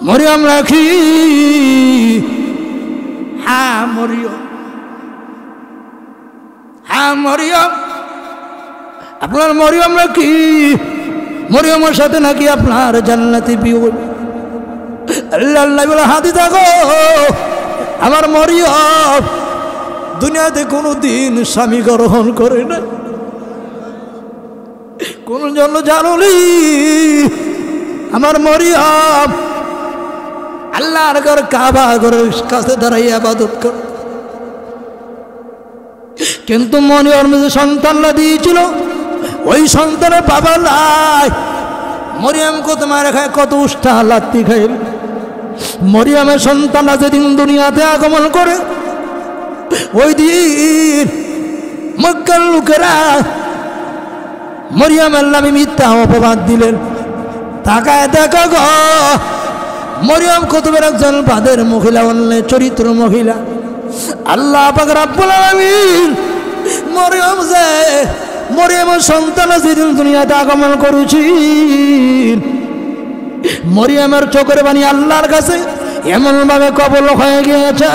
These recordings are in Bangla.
মরিয়ম রাখি। হ্যাঁ মরিয়ম, হ্যাঁ মরিয়ম, আপনার মরিয়ম রাখি। মরিয়মের সাথে নাকি আপনার জান্নাতি বিয়ে। আল্লাহ আল্লাহ বলে হাতি থাকো। আমার মরিয়ম দুনিয়াতে কোনো দিন স্বামী গ্রহণ করে না। কোন জন্য জানুনি আমার মরিয়ম আল্লাহর ঘর কাবা ঘরের কাছে দাঁড়াই ইবাদত কর। কিন্তু মরিয়ম যে সন্তানরা দিয়েছিল ওই সন্তানের বাবা নাই। মরিয়ম কত মারা খায়, কত উষ্ঠা লাত্তি খায়। মরিয়মের সন্তানরা যেদিন দুনিয়াতে আগমন করে ওই দিন মক্কার লোকেরা মরিয়মের নামে মিথ্যা অপবাদ দিলেন। তাকায় দেখা গো মরিয়ম কুতুবের একজন বাদের মহিলা, অন্য চরিত্র মহিলা। আল্লাহ পাক রব্বুল আলামিন মরিয়মের সন্তান যেদিন দুনিয়াতে আগমন করেছি মরিয়মের চোখের পানি আল্লাহর কাছে এমন ভাবে কবল হয়ে গিয়েছে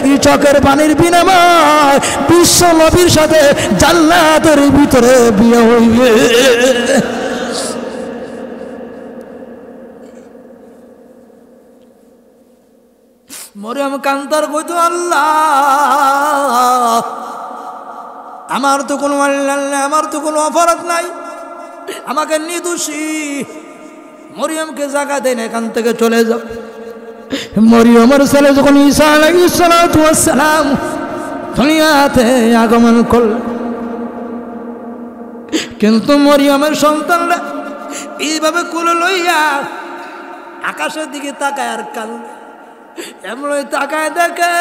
এই চোখের পানির বিনিময় বিশ্ব নবীর সাথে জান্নাতের ভিতরে বিয়ে হইবে। মরিয়ম কান্তার কইতো আল্লাহ আমার তো কোনো আল্লাহ নাই, আমার তো কোনো অপরাধ নাই, আমাকে নির্দোষী। মরিয়মকে জায়গা দেন, এখান থেকে চলে যাও। মরিয়মের ছেলে যখন ঈসা আলাইহিস সালাতু ওয়াস সালাম দুনিয়াতে আগমন করল, কিন্তু মরিয়মের সন্তানরা এইভাবে কোলে লইয়া আকাশের দিকে তাকায় আর কাল এমন তাকায় দেখে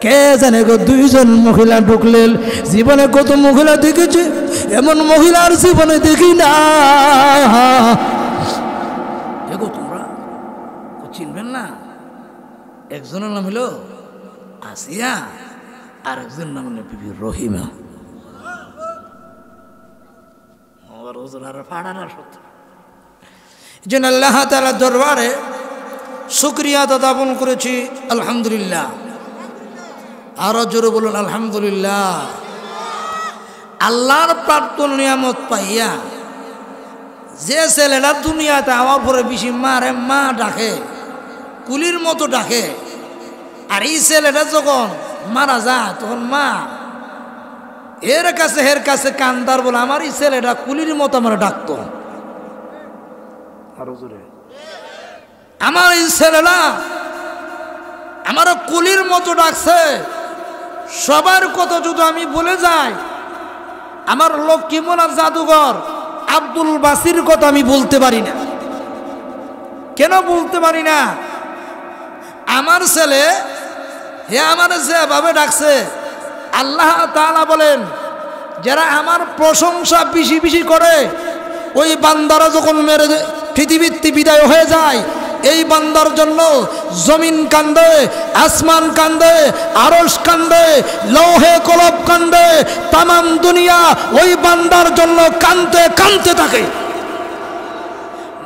কে জানে গো দুইজন মহিলা ঢুকলেন। জীবনে কত মহিলা দেখেছে, এমন মহিলার জীবনে দেখি না। দেখো তোমরা চিনবেন না, একজনের নাম হলো আসিয়া আর একজনের নাম হলো বিবি রহিমা। যেন আল্লাহ তাআলার দরবারে শুকরিয়া জ্ঞাপন করেছি আলহামদুলিল্লাহ। আরো জোরে বলুন আলহামদুলিল্লাহ। আল্লাহর প্রাপ্ত নিয়ামত পাইয়া যে ছেলেরা দুনিয়াতে আমার পরে বেশি মারে, মা ডাকে, কুলির মতো ডাকে, আর এই ছেলেটা যখন মারা যায় তখন মা এর কাছে কান্দার বলে আমার এই ছেলেটা কুলির মতো আমার ডাকতো। আরো জোরে, আমার এই ছেলেটা আমার কুলির মতো ডাকছে। সবার কথা যদি আমি বলে যাই, আমার লক্ষ্মীমনার জাদুঘর আব্দুল বাসির কথা আমি বলতে পারি না। কেন বলতে পারি না? আমার ছেলে আমার যেভাবে ডাকছে, আল্লাহ তাআলা বলেন যারা আমার প্রশংসা বেশি বেশি করে ওই বান্দারা যখন মেরে পৃথিবীতে বিদায় হয়ে যায়, এই বান্দার জন্য জমিন কান্দে, আসমান কান্দে, আরশ কান্দে, লৌহে কলব কান্দে, তামাম দুনিয়া ওই বান্দার জন্য কান্দতে কান্দতে থাকে।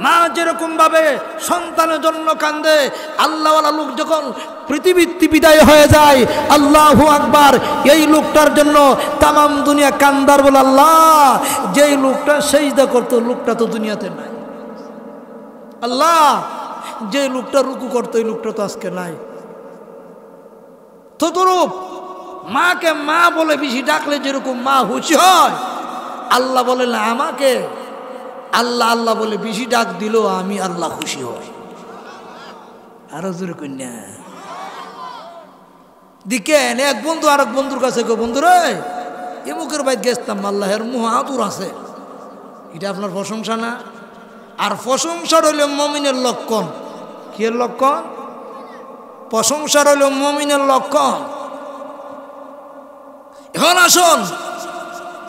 মা যেরকম ভাবে সন্তানের জন্য কান্দে, আল্লাহওয়ালা লোক যখন পৃথিবীতে বিদায় হয়ে যায়, আল্লাহু আকবার, এই লোকটার জন্য তামাম দুনিয়া কান্দার বলে আল্লাহ যেই লোকটা সেজদা করতো লোকটা তো দুনিয়াতে নাই। আল্লাহ যে লোকটা রুকু করতো এই লোকটা তো আজকে নাই। তদ্রূপ মাকে মা বলে বেশি ডাকলে যেরকম মা খুশি হয়, আল্লাহ বলে না আমাকে আল্লাহ আল্লাহ বলে বেশি ডাক দিল আমি আল্লাহ খুশি হই। আরো জোরে কন্যা দিকেন এক বন্ধু আরেক বন্ধুর কাছে গো, বন্ধু রে এমুকের বাইত গেছতাম, আল্লাহের মুহ আতুর আছে, এটা আপনার প্রশংসা না? আর প্রশংসা রইল মুমিনের লক্ষণ। কি এর লক্ষণ? প্রশংসা রইল মুমিনের লক্ষণ। এখন আসুন,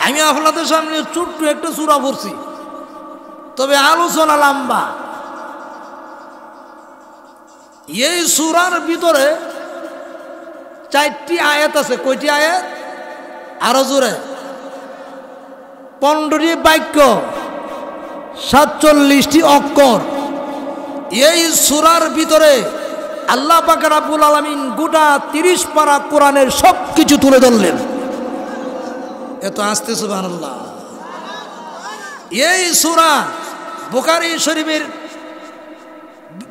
আমি আপনাদের সামনে ছোট্ট একটা সূরা পড়ছি, তবে আলোচনা লম্বা। এই সূরার ভিতরে 4টি আয়াত আছে। কয়টি আয়াত? আরো জোরে, 15টি বাক্য, 47টি অক্ষর। এই সূরার ভিতরে আল্লাহ পাক রব্বুল আলামিন গোটা 30 পারা কোরআনের সব কিছু তুলে ধরলেন। এত আস্তে সুবহানাল্লাহ। এই সূরা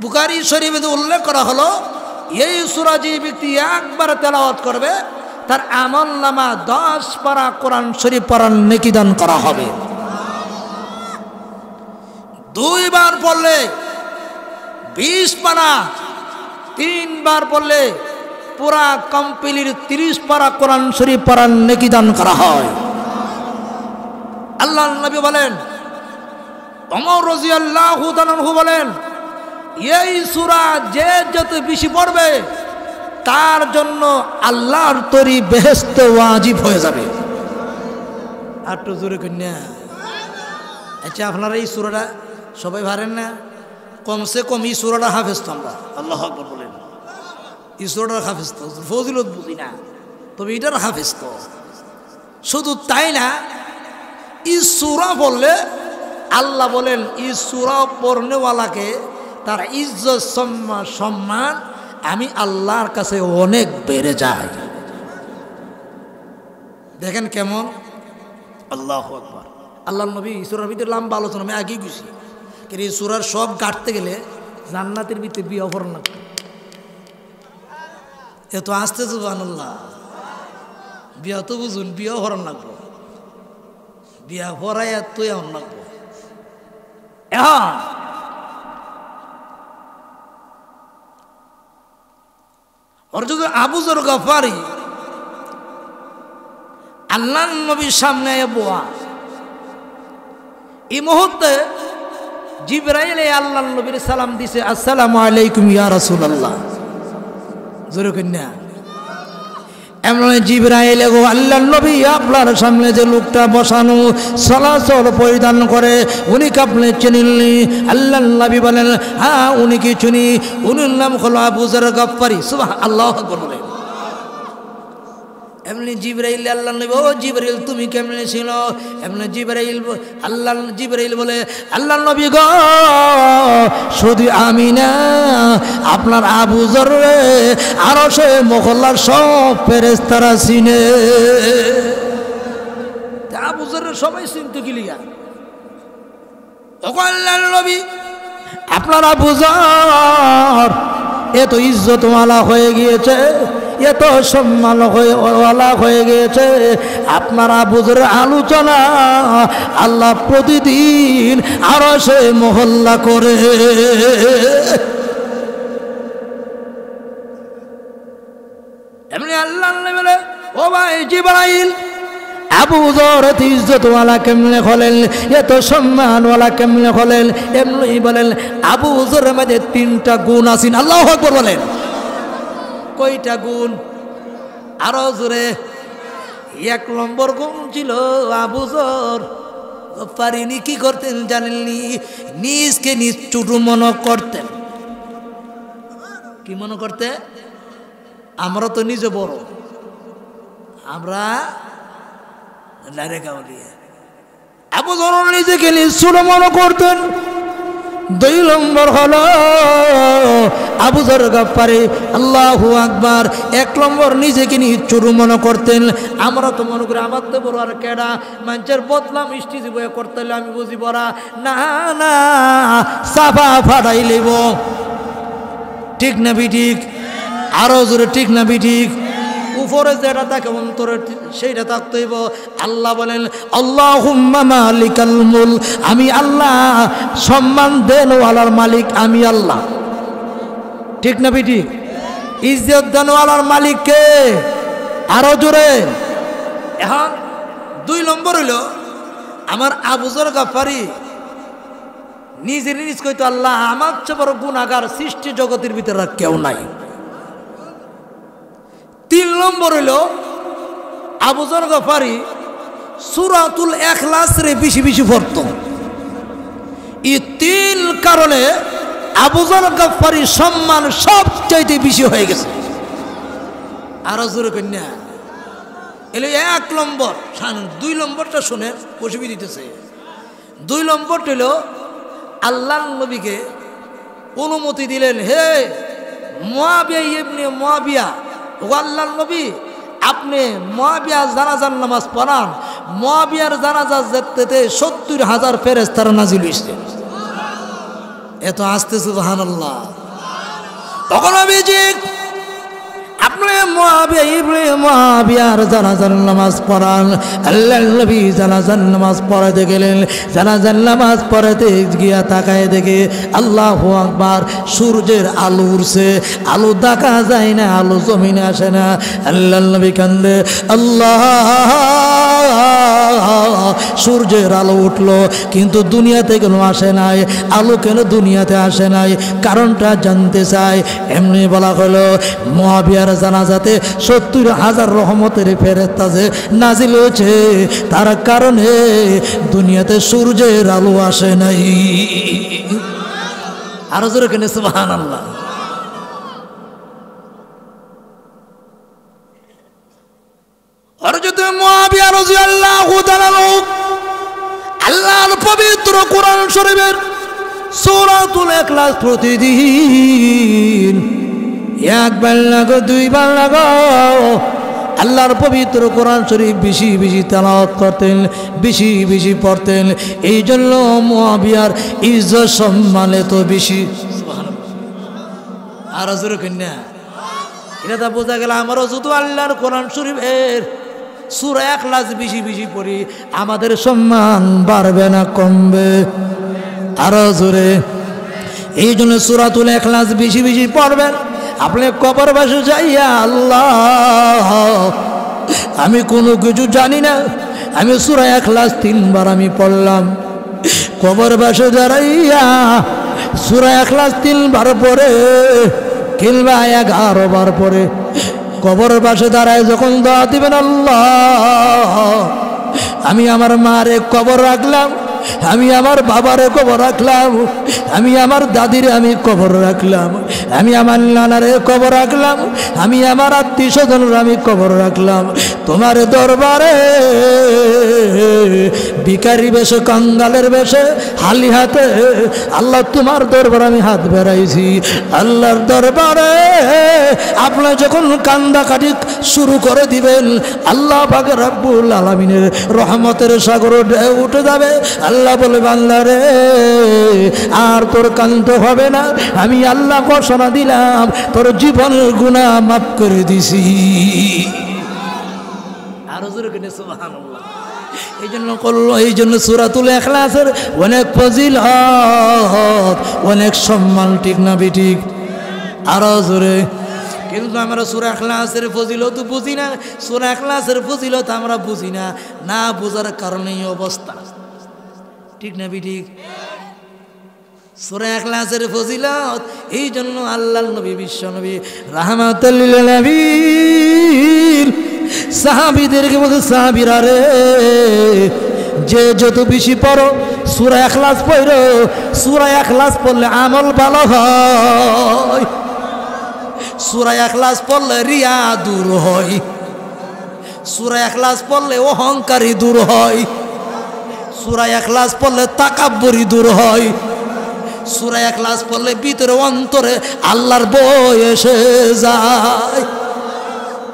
বুখারী শরীফে উল্লেখ করা হলো, এই সূরা যে ব্যক্তি একবার তেলাওয়াত করবে তার আমলনামা 10 পারা কোরআন শরীফ পড়ার নেকি দান করা হবে। 2 বার পড়লে 20 পারা, 3 বার পড়লে পুরা কমপ্লিট 30 পারা কোরআন শরীফ পড়ার নেকি দান করা হয়। আল্লাহর নবী বলেন, ওমর রাদিয়াল্লাহু তাআলা বলেন, এই সূরা যে যত বেশি পড়বে তার জন্য আল্লাহর তৈরি বেহেশত ওয়াজিব হয়ে যাবে। আর তো জোরে কন্যা, আচ্ছা আপনারা এই সূরাটা সবাই পারেন না? কমসে কম এই সূরাটা হাফেজ তো আমরা, আল্লাহু আকবার বলেন। এই সূরাটার হাফেজ তো, ফজিলত বুঝি না, তবে এটার হাফেজ তো। শুধু তাই না, এই সূরা পড়লে আল্লাহ বলেন এই সূরা পড়নেওয়ালাকে তার ইজ্জত সম্মান আমি আল্লাহর কাছে অনেক বেড়ে যায়। দেখেন কেমন, আল্লাহু আকবার। আল্লাহর নবী এই সূরার ভিতরে লম্বা আলোচনা আমি আগেই গেছি, কিন্তু এই সূরার সব গাঁটতে গেলে জান্নাতের ভিতরে বিয়ে ভরণ লাগবে। এত আসতে সুবহানাল্লাহ। বিয়া তো বুঝুন, বিয়ে ভরণ লাগবো, বিয়া ভরাই তুই এমন লাগবো। এখন ওর যদি আবু যর গফারি আল্লাহ নবীর সামনে বোয়া, এই মুহূর্তে জিবরাইল আল্লাহ নবীর সালাম দিছে, আসসালামু আলাইকুম ইয়া রাসূলুল্লাহ। জোরে কন্যা, এমন জিবরাইল গো আল্লাহ নবী আপনার সামনে যে লোকটা বসানো সালাসল পরিধান করে উনি কি আপনি চিনেননি? আল্লাহ নবী বলেন, হ্যাঁ উনি কি চিনি, উনির নাম হলো আবু যর গফারি। সুবহানাল্লাহ, আল্লাহু আকবার বলেন। এমনি জিবরাইল আল্লাহ নবী, ও জিবরাইল তুমি কেমনে ছিল? এমনি জিবরাইল বলে, আল্লাহ নবী গো শুধু আমি না, আপনার আবু যর আরো সে মহল্লার সব ফেরেশতারা চিনে। আবু যর সবাই চিনতে গিলিয়া, আল্লাহ নবী আপনার আবু যর এত ইজ্জতওয়ালা হয়ে গিয়েছে, এত সম্মান ওয়ালা হয়ে গিয়েছে, আপনার আবু যরের আলোচনা আল্লাহ প্রতিদিন আরো সে মহল্লা করে। এমনি আল্লাহ বলে, ও ভাই জিবরাইল আবু যর এত ইজ্জতওয়ালা কেমনে হলেন, এত সম্মানওয়ালা কেমনে হলেন? এমনি বলেন আবু যরের মধ্যে 3টা গুণ আছেন। আল্লাহু আকবার বলেন। কয়টা গুণ? আরো জোরে। 1 নম্বর গুণ ছিল আবু যর পারিনি কি করতেন জানেননি? নিজকে নিজ ছোট মনে করতেন। কি মনে করতে? আমরা তো নিজে বড়, আমরা আবু যর নিজেকে নিজ ছোট মনে করতেন। 2 নম্বর হলো আবু যর গফারি, আল্লাহু আকবার, 1 নম্বর নিজেকে নিয়ে ছোট মনে করতেন। আমরা তো মনে করি আমার তো বড় আর কেডা, মানুষের বদলাম ইষ্টি বয়ে করতে হলে আমি বুঝি বড়া, না না সাফা ফাটাই লিব। ঠিক না বিঠিক? আরো জোরে ঠিক না বিঠিক? উপরে যেটা থাকে অন্তরে সেইটা থাকতে হইব। আল্লাহ বলেন, আল্লাহুম্মা মালিকাল মুলক, আমি আল্লাহ সম্মান দেনওয়ালার মালিক আমি আল্লাহ। ঠিক না বিঠিক? ইজ্জত দেনওয়ালার মালিক কে? আরো জোরে। এখন 2 নম্বর হইল আমার আবু যর গফারি নিজে নিজ কইতো, আল্লাহ আমার চেয়ে বড় গুনাহগার সৃষ্টি জগতের ভিতরে কেউ নাই। 3 নম্বর হইল আবু যর গফারি সূরাতুল ইখলাস রে বেশি বেশি পড়ত। এই 3 কারণে আবু যর গফারির সম্মান সবচাইতে বেশি হয়ে গেছে। আরো জোরে কন্যা এলো 1 নম্বর। 2 নম্বরটা শুনে অসুবিধা দিতেছে। 2 নম্বরটা হলো আল্লাহর নবীকে অনুমতি দিলেন, হে মুয়াবিয়া ইবনে মুয়াবিয়া, ও আল্লাহর নবী আপনি মুয়াবিয়ার জানাজার নামাজ পড়ান। মুয়াবিয়ার জানাজা যেতে 70,000 ফেরেশতা নাজিল হইছে। এত আস্তে সুবহানাল্লাহ। তখন নবীজি আপনি মুয়াবিয়া ইবনে মুয়াবিয়ার জানাজার নামাজ পড়ান। আল্লাহর নবী জানাজার নামাজ পড়াতে গেলেন। জানাজার নামাজ পড়াতে গিয়া তাকায় দেখে আল্লাহু আকবার, সূর্যের আলো উঠছে। আলো দেখা যায় না, আলো জমিনে আসে না। আল্লাহর নবী কান্দে, আল্লাহ, সূর্যের আলো উঠলো কিন্তু দুনিয়াতে কেন আসে নাই? আলো কেন দুনিয়াতে আসে নাই? কারণটা জানতে চাই। এমনি বলা হলো মুয়াবিয়ার জানাজাতে 70,000 রহমতের ফেরেশতা যে নাজিল হয়েছে, তার কারণে দুনিয়াতে সূর্যের আলো আসে নাই। আরো জোরে কেন সুবহানাল্লাহ। হযরত মুয়াবিয়া রাদিয়াল্লাহু তাআলা আল্লাহর পবিত্র কোরআন শরীফের সূরাতুল ইখলাস প্রতিদিন একবার লাগো, দুইবার লাগো আল্লাহর পবিত্র কোরআন শরীফ বেশি বেশি তেলাওয়াত করতেন, বেশি বেশি পড়তেন। এই জন্য মুয়াবিয়ার ইজ্জত সম্মান এত বেশি। আর জোরে কন্যা, এটা তা বোঝা গেল আমারও শুধু আল্লাহর কোরআন শরীফের সূরা ইখলাস বেশি বেশি পড়ি, আমাদের সম্মান বাড়বে না কমবে? আরো জোরে। এই জন্য সূরাতুল ইখলাস বেশি বেশি পড়বেন। আপনি কবর বাসে যাইয়া, আল্লাহ আমি কোনো কিছু জানি না, আমি সূরা ইখলাস 3 বার আমি পড়লাম। কবর বাসে দাঁড়াইয়া সূরা ইখলাস 3 বার পড়ে কিংবা 11 বার পড়ে কবর বাসে দাঁড়ায় যখন দোয়া দিবেন, আল্লাহ আমি আমার মারে কবর রাখলাম, আমি আমার বাবারে কবর রাখলাম, আমি আমার দাদিরে আমি কবর রাখলাম, আমি আমার নানারে কবর রাখলাম, আমি আমার আত্মীয় স্বজনের আমি কবর রাখলাম তোমার দরবারে। ভিখারি বেশে, কাঙ্গালের বেশে, হালি হাতে আল্লাহ তোমার দরবারে আমি হাত বেড়াইছি। আল্লাহর দরবারে আপনি যখন কান্দাকাটি শুরু করে দিবেন, আল্লাহ পাক রব্বুল আলামিনের রহমতের সাগর ঢেউ উঠে যাবে। আল্লাহ বলে, বান্দা রে আর তোর কান্দতে হবে না, আমি আল্লাহ ঘোষণা দিলাম তোর জীবনের গুনাহ মাফ করে দিছি। আরো জোরে কেন সুবহানাল্লাহ। এই জন্য করলো, এই জন্য সূরাতুল ইখলাসের অনেক ফজিলত, অনেক সম্মান, ঠিক না বেঠিক? আরো জোরে। কিন্তু আমরা সূরা ইখলাসের ফজিলত বুঝি না, সূরা ইখলাসের ফজিলত আমরা বুঝি না, না বোঝার কারণেই অবস্থা, ঠিক না বেঠিক? সূরা ইখলাসের ফজিলত এই জন্য আল্লাহর নবী, বিশ্ব নবী রাহমাতুল লিল আলামিন সাহাবীদেরকে বলতে, সাহাবীরা রে যে যত বেশি পড়ো সূরা ইখলাস পড়ো, সূরা ইখলাস পড়লে আমল ভালো হয়, সূরা ইখলাস পড়লে রিয়া দূর হয়, সূরা ইখলাস পড়লে অহংকারী দূর হয়, সূরা ইখলাস পড়লে তাকাব্বুরি দূর হয়, সূরা ইখলাস পড়লে ভিতরে অন্তরে আল্লাহর ভয় এসে যায়।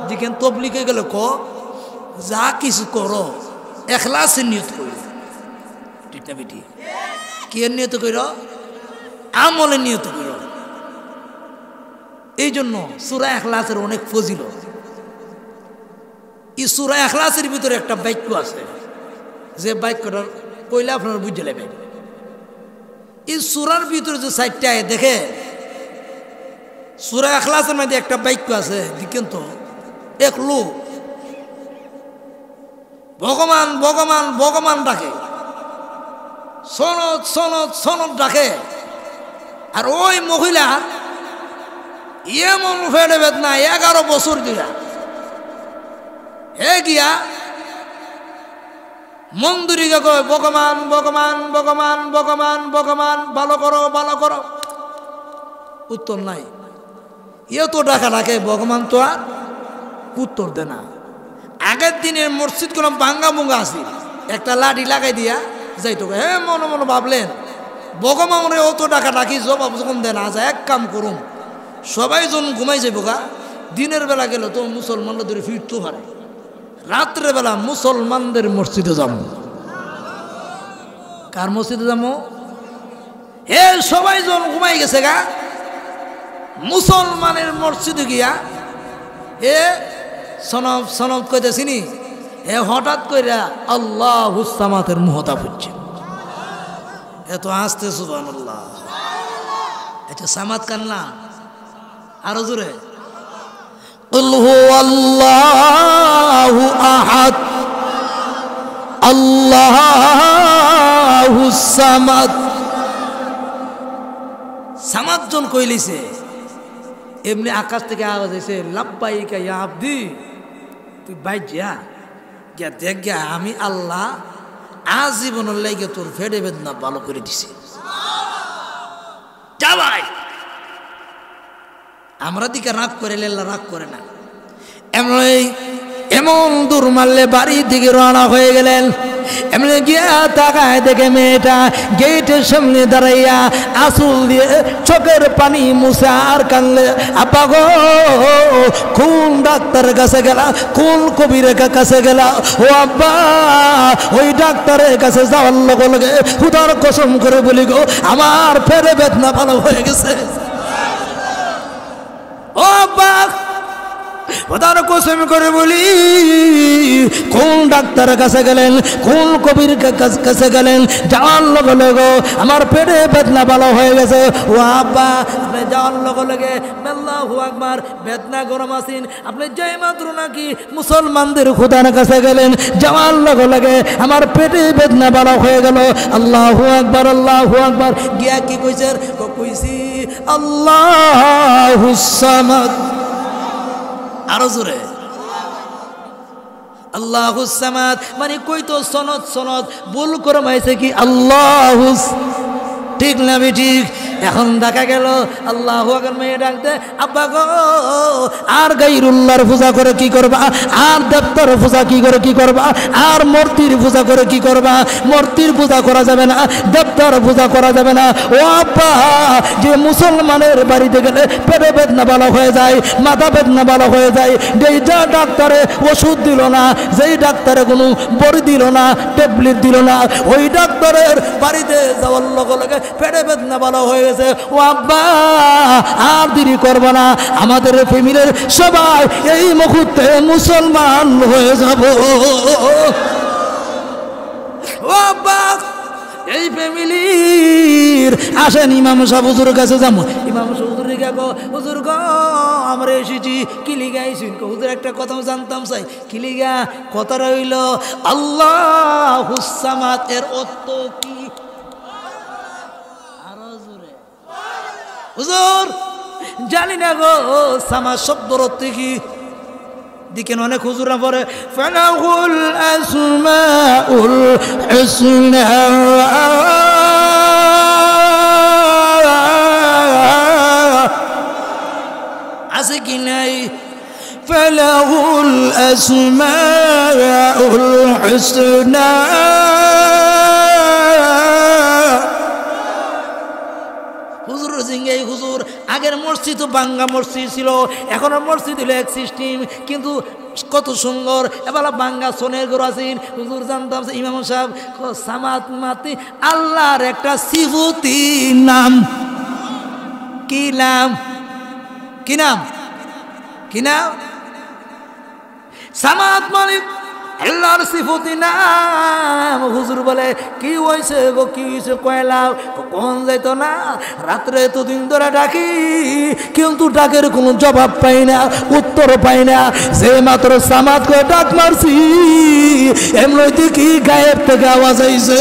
যেখানে তবলিগে গেলে যা কিছু করো ইখলাসের নিয়ত করো, ঠিক না বেটি? কি নিয়ত করো? আমলের নিয়ত করো। এই জন্য সূরা ইখলাসের অনেক ফজিলত। এই সূরা ইখলাসের ভিতরে একটা বাক্য আছে, যে বাক্যটা কইলে আপনারা বুঝে নেবেন। এই সূরার ভিতরে যে 4টা আয়াত দেখে, সূরা ইখলাসের মধ্যে একটা বাক্য আছে, দেখেন তো, এক লোক ভগবান ভগবান ভগবান ডাকে, সনদ সনদ সনদ ডাকে, আর ওই মহিলা এমন ফেলে বেদনা 11 বছর দিয়া হে গিয়া মন্দিরে কয়, ভগবান ভগবান ভগবান ভগবান ভগবান ভালো করো ভালো করো, উত্তর নাই। এ তো ডাকা ডাকে, ভগবান তো আর উত্তর দে না। আগের দিনের মসজিদ কোনো ভাঙ্গা মুঙ্গা আছে, একটা লাঠি লাগাই দিয়া যাইতো। হে মনে মনে ভাবলেন ভগবানে অত টাকা ডাকি জবাব যখন দেন আজ এক কাম করুন সবাই যখন ঘুমাই যাবো গা দিনের বেলা গেলে তো মুসলমানরা ধরে ফিরতে পারে রাত্রে বেলা মুসলমানদের মসজিদে যাবো কার মসজিদে যাবো এ সবাই যখন ঘুমাই গেছে গা মুসলমানের মসজিদে গিয়া এ সনব সনব কইতেছিনি এ হঠাৎ কইরা আল্লাহুস সামাতের মুহতা ফুটছে এত আসতে সুবহানাল্লাহ এটা সামাত কান্না আরো জোরে কুল হুয়াল্লাহু আহাদ আল্লাহুস সামাদ সামাদ জন কইলিছে এমনি আকাশ থেকে আওয়াজ হয়েছে লাব্বাইকা ইয়া আব্দি তুই বাইর যা গিয়া দেখ গিয়া আমি আল্লাহ আজীবনের লাইগে তোর ফেডে বেদনা ভালো করে দিছি যা ভাই আমরা দিকে রাগ করে আল্লাহ রাগ করে না এমন দূর মারলে বাড়ির দিকে রওনা হয়ে গেলেন এমনি গিয়া তাকায় দেখে মেয়েটা গেটের সামনে দাঁড়াইয়া আসল দিয়ে চোখের পানি মুছে আর কানলে আপা গো কোন ডাক্তারের কাছে গেলা কোন কবিরের কাছে গেলা ও আব্বা ওই ডাক্তারের কাছে যাওয়ার লগে লগে খুদার কসম করে বলি গো আমার ফেরে বেদনা ভালো হয়ে গেছে ও আব্বা ওদার কসম করে বলি কোন ডাক্তারের কাছে গেলেন কোন কবির কাছে গেলেন যাওয়ার লগে লগে আমার পেটে বেদনা ভালো হয়ে গেছে ও আব্বা আপনি যাওয়ার লগে লগে আল্লাহু আকবার বেদনা গরম আছেন আপনি যেই মাত্র নাকি মুসলমানদের খোদার কাছে গেলেন যাওয়ার লগে লগে আমার পেটে বেদনা ভালো হয়ে গেল আল্লাহু আকবার গিয়া কি কইছেন কইছি আল্লাহুস সামাদ আরো জোরে আল্লাহুস সামাদ মানে কই তো সনদ সনদ ভুল করে মাইছে কি আল্লাহুস ঠিক না ঠিক এখন দেখা গেল আল্লাহু আকবার মেয়ে ডাকতে আব্বা গো আর গায়রুল্লাহর পূজা করে কি করবা আর দেবতার পূজা কি করে কি করবা আর মূর্তির পূজা করে কি করবা মূর্তির পূজা করা যাবে না দেবতার পূজা করা যাবে না ও আব্বা যে মুসলমানের বাড়িতে গেলে পেটে বেদনা ভালো হয়ে যায় মাথা বেদনা ভালো হয়ে যায় যেইটা ডাক্তারে ওষুধ দিল না যেই ডাক্তারে কোনো বড়ি দিল না ট্যাবলেট দিল না ওই ডাক্তারের বাড়িতে যাওয়ার লগে লগে পেটে বেদনা ভালো হয়ে ও আব্বা আর দেরি করব না আমাদের ফ্যামিলির সবাই এই মুহূর্তে মুসলমান হয়ে যাব ও আব্বা এই ফ্যামিলির আসেন ইমাম সাহেব হুজুরের কাছে যাবো ইমাম সাহেব হুজুর গো হুজুর গো আমরা এসেছি কি লিগা আইসুন হুজুর একটা কথা জানতাম চাই কি লিগা কথা রইল আল্লাহুস সামাদ এর অর্থ কি হুজুর জানি না গো সামাদ শব্দর অর্থ কি দিকে অনেক হুজুরা পড়ে ফালাহুল আসমাউল হুসনা আছে কি নাই ফালাহুল আসমাউল হুসনা হুজুর আগের মসজিদ বাঙ্গা মসজিদ ছিল এখন মসজিদ হলো এক সিস্টেম কিন্তু কত সুন্দর এবার বাঙ্গা সোনের ঘর আছেন হুজুর জানতাম ইমাম সাহেব সামাত মাতি আল্লাহর একটা সিফতি নাম কি নাম কি নাম কি নাম সামাত মালিক আল্লাহর সিফতি নাম হুজুর বলে কি হয়েছে গো কি হয়েছে কয়লা কোন যাইতো না রাত্রে এতদিন ধরে ডাকি কিন্তু ডাকের কোনো জবাব পাই না উত্তর পাই না যে মাত্র সামাদ করে ডাক মারছি এমনি কি গায়েব থেকে আওয়াজ আইছে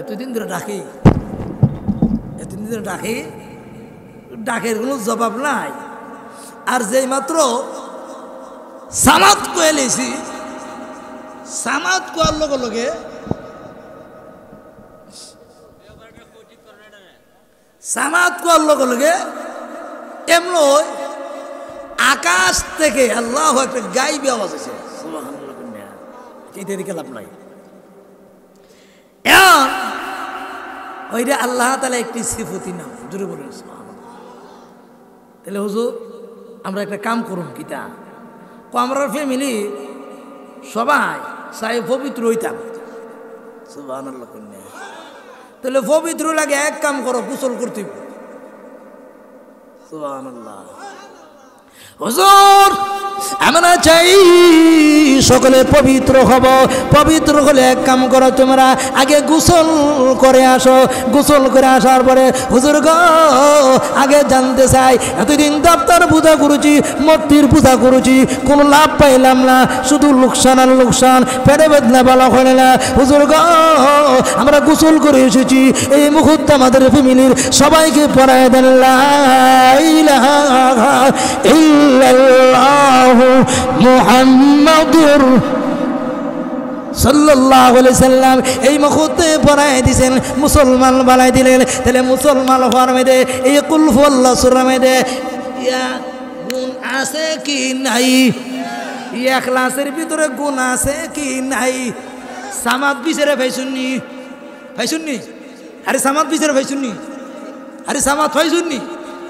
এতদিন ধরে ডাকি এতদিন ধরে ডাকি ডাকের কোনো জবাব নাই আর যেই মাত্র সামাদ কয়ে লেছি সামাদ কোয়ার লগে লগে সামাদ কোয়ার লগে লগে এমন আকাশ থেকে আল্লাহ একটা গাইবি আওয়াজ আছে সুবহানাল্লাহ দিকে লাভ নাই ওইটা আল্লাহ তাআলা একটি সিফতি নাম। জোরে বলুন সুবহানাল্লাহ। তাহলে হুজুর আমরা একটা কাম করুন কিতা আমরা ফ্যামিলি সবাই চাই পবিত্র হইতাম। সুবহানাল্লাহ। তাহলে পবিত্র লাগে এক কাম করো, গোসল করতে। সুবহানাল্লাহ। হুজুর আমরা চাই সকলে পবিত্র হব। পবিত্র হলে এক কাম করো, তোমরা আগে গোসল করে আসো। গোসল করে আসার পরে হুজুর গো আগে জানতে চাই, এতদিন দপ্তর পূজা করেছি, মূর্তির পূজা করেছি, কোনো লাভ পাইলাম না, শুধু লোকসান আর লোকসান, পেটে বেদনা ভালো হয় না। হুজুর গো আমরা গোসল করে এসেছি, এই মুহূর্তে আমাদের ফ্যামিলির সবাইকে পড়ায় দেন লা ইলাহা ইল্লাল্লাহু মুহাম্মাদুর সাল্লাল্লাহু আলাইহি সাল্লাম। এই মুহূর্তে পড়ায় দিয়েছেন, মুসলমান বানাই দিলেন। তাহলে মুসলমান হওয়ার মেয়েদে এই কুল হুয়াল্লাহু সূরা মেয়েদে ইয়া গুণ আছে কি নাই? ইখলাসের ভিতরে গুণ আছে কি নাই? সামাদ বিচারে পাইছুননি? পাইছুননি? আরে সামাদ বিচারে পাইছুননি? আরে সামাদ পাইছুননি?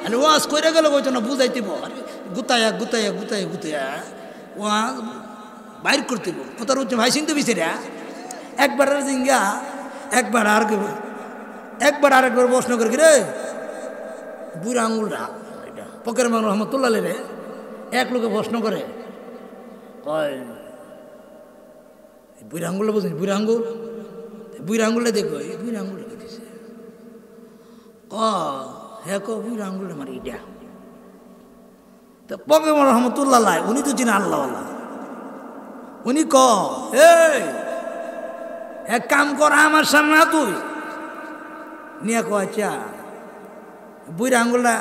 আরে ওয়াজ কইরা গেল কইতো না, বুঝাইতেব। আরে গুতায়া গুতায়া গুতায়া গুতায়া ওয়াজ বাইর করতেব। কোথার উঠছে ভাই চিনতে বিচারা একবার আর জিঙ্গা একবার আর একবার আরেকবার প্রশ্ন করে রে বুড়া আঙুলটা পকের মান রহমতুল্লাহ রে এক লোকে প্রশ্ন করে কয় বুড়া আঙুলটা বুঝলি? বুড়া আঙুল, বুড়া আঙুলটা দেখো, এই বুড়া আঙুলটা দিছে ক হ্যাঁ ক বুড়া আঙুলটা মারি এটা। তো পকের মান রহমতুল্লাহ উনি তো চিনা আল্লাহ, উনি ক এক কাম কর আমার সামনে তুই নিয়ে ক আচ্ছা বুড়া আঙুলটা,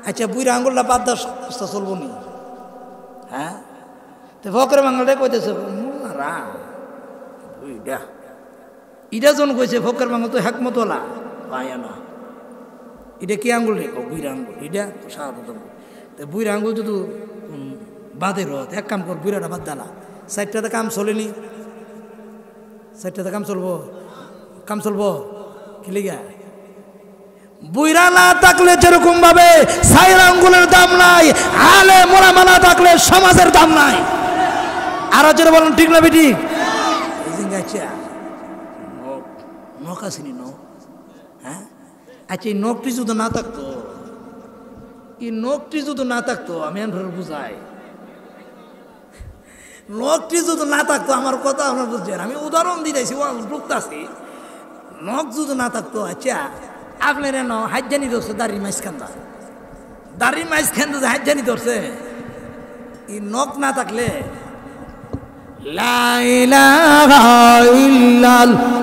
আচ্ছা বুড়া আঙুলটা বাদ দশটা চলবো নি? হ্যাঁ তো ফকরের আঙুলটা কইতেছে রা বুইডা ইটা জন কইছে ফকরের আঙুল তো হেকমতলা পায় না। এটা কি আঙুল রে? বুড়া আঙুল। এটা সাদা তো বুড়া আঙুল যদি বাঁধে রত এক কাম কর বুড়াটা বাদ দালা, চারটাতে কাম চলেনি, চারটাতে কাম চলবো, কাম চলবো খেলিগা। বুইরা না থাকলে যেরকম ভাবে সাইর আঙ্গুলের দাম নাই, আলে মোলামা না থাকলে সমাজের দাম নাই। আর যেটা বলেন ঠিক না বেটি? আচ্ছা নখ আসেনি নখ? হ্যাঁ আচ্ছা এই নখটি যদি না থাকতো, এই নখটি যদি না থাকতো আমি বুঝাই, নখটি যদি না থাকতো আমার কথা আপনার বুঝছেন, আমি উদাহরণ দিতেছি ঢুকতেছি, নখ যদি না থাকতো আচ্ছা আপনার এন হাইজানি ধরছে দাড়ির মাঝখানটা, দাড়ির মাঝখানটা যে হাইজানি ধরছে, এই নখ না থাকলে লা ইলাহা ইল্লাল্লাহ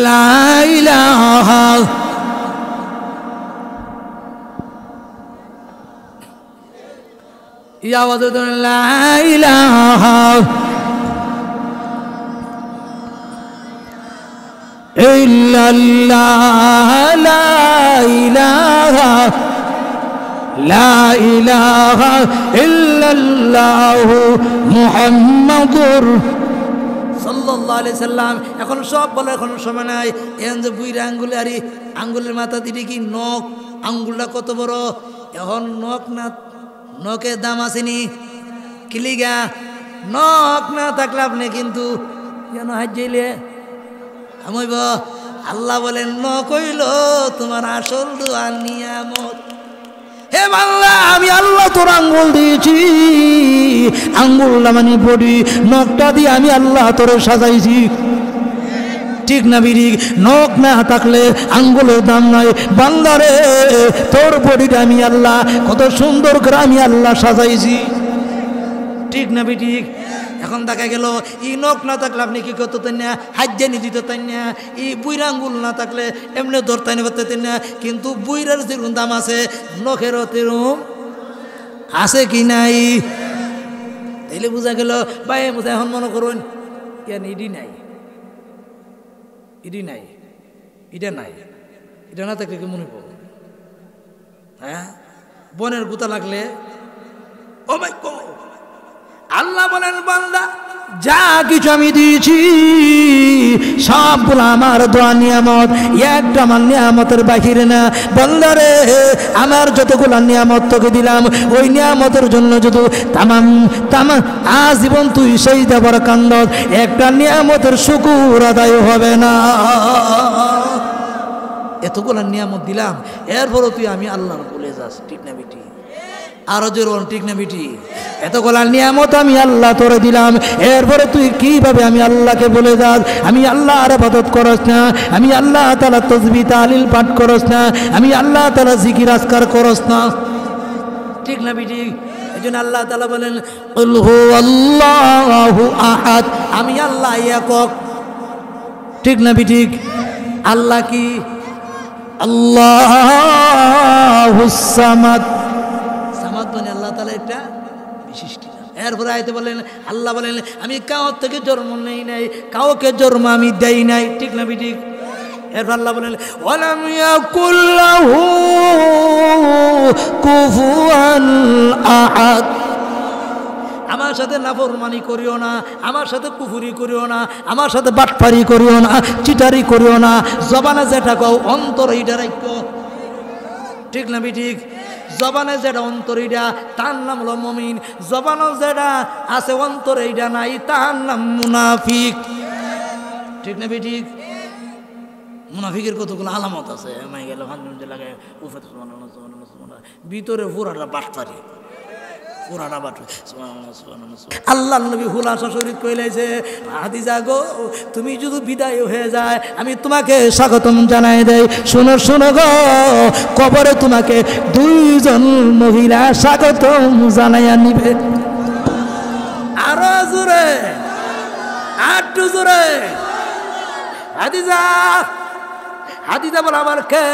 লা ইলাহা ইয়া ওয়াজুদ লা ইলাহা ইল্লাল্লাহ লা ইলাহা লা ইলাহা ইল্লাল্লাহু মুহাম্মাদুর সাল্লাল্লাহু আলাইহি সাল্লাম। এখন সব বলে এখন সময় নাই। এখন যে বুইরা আঙ্গুলে আরি আঙ্গুলের মাথা দিদি কি নখ, আঙ্গুলটা কত বড়, এখন নখ না, নখের দাম আসেনি কিলিগা, নখ না থাকলে আপনি কিন্তু যেন হাত যাইলে আমইব। আল্লাহ বলেন নখ হইল তোমার আসল দোয়া নিয়ামত। হে বাংলা আমি আল্লাহ তোর আঙ্গুল দিয়েছি, আঙ্গুলটা মানে বডি, নখটা দিয়ে আমি আল্লাহ তোর সাজাইছি, ঠিক না বিরিক? নখ না থাকলে আঙ্গুলের দাম নাই। বান্দারে তোর বডিটা আমি আল্লাহ কত সুন্দর করে আমি আল্লাহ সাজাইছি, ঠিক না বিঠিক? এখন দেখা গেল ই নখ না থাকলে আপনি কি করতেন না, হাজ্জানি দিতেন না, ই বুইরা আঙ্গুল না থাকলে এমনি ধরতানি পারতেন না। কিন্তু বুইরার যেরকম দাম আছে নখেরও তেরকম আছে কি নাই? তাইলে বোঝা গেল ভাই বোঝা। এখন মনে করুন কেন ইডি নাই, ইডি নাই, এটা নাই, এটা না থাকলে কি মনে করব? হ্যাঁ বনের গুতা লাগলে ও ভাই আল্লাহ বলেন বান্দা যা কিছু আমি দিয়েছি সবগুলো আমার দোয়া নিয়ামত, একটা আমার নিয়ামতের বাহিরে না। বন্দারে আমার যতগুলো নিয়ামত তোকে দিলাম ওই নিয়ামতের জন্য যত তামাম আজীবন তুই সেই দেবার কান্দত, একটা নিয়ামতের শুকুর আদায় হবে না। এতগুলো নিয়ামত দিলাম এরপরও তুই আমি আল্লাহর ভুলে যাস, ঠিক না বেটি? আরো জোর ঠিক না বেটি? এতগুলা নিয়ামত আমি আল্লাহ তোরে দিলাম, এরপরে তুই কিভাবে আমি আল্লাহকে বলে যাস? আমি আল্লাহর ইবাদত করস না, আমি আল্লাহ তাআলা তাসবিহ তাহলিল পাঠ করস না, আমি আল্লাহ তাআলা জিকির আজকার করস না, ঠিক না বেটি? এজন্য আল্লাহ তাআলা বলেন কুল হুয়াল্লাহু আহাদ, আমি আল্লাহ একক, ঠিক না বেটি? আল্লাহ কি? আল্লাহুস সামাদ, সামাদ মানে আল্লাহ তাআলা একটা বিশিষ্ট। এরপরে আয়াতে বলেন, আল্লাহ বলেন আমি কাউর থেকে জন্ম নেই নাই, কাউকে জন্ম আমি দেই নাই, ঠিক না বেটি? এরপর আল্লাহ বলেন ওয়ালাম ইয়াকুল লাহু কুফুয়ান আহাদ, আমার সাথে নাফরমানি করিও না, আমার সাথে কুফরি করিও না, আমার সাথে বাটপারি করিও না, চিটারি করিও না, জবানে যেটা কও অন্তর এইটা রাখো, ঠিক না বেটি? জবানে যেটা অন্তর এইটা তার নাম হলো মুমিন, জবানে যেটা আছে অন্তর এইটা নাই তার নাম মুনাফিক, ঠিক না বেটি? মুনাফিকের কতগুলো আলামত আছে, মাই গেল ভাঙে লাগে উফে ভিতরে পুরাটা বাটপারি, আল্লাহ নবী হুলাসা শরীফ কইলাইছে হাদিজা গো তুমি যদি বিদায় হয়ে যায় আমি তোমাকে স্বাগতম জানাই দেই, শোনো শোনো গো কবরে তোমাকে দুইজন মহিলা স্বাগতম জানাইয়া নিবে। আরো জোরে, আরো জোরে, হাদিজা হাদিজা বলে আবার কে?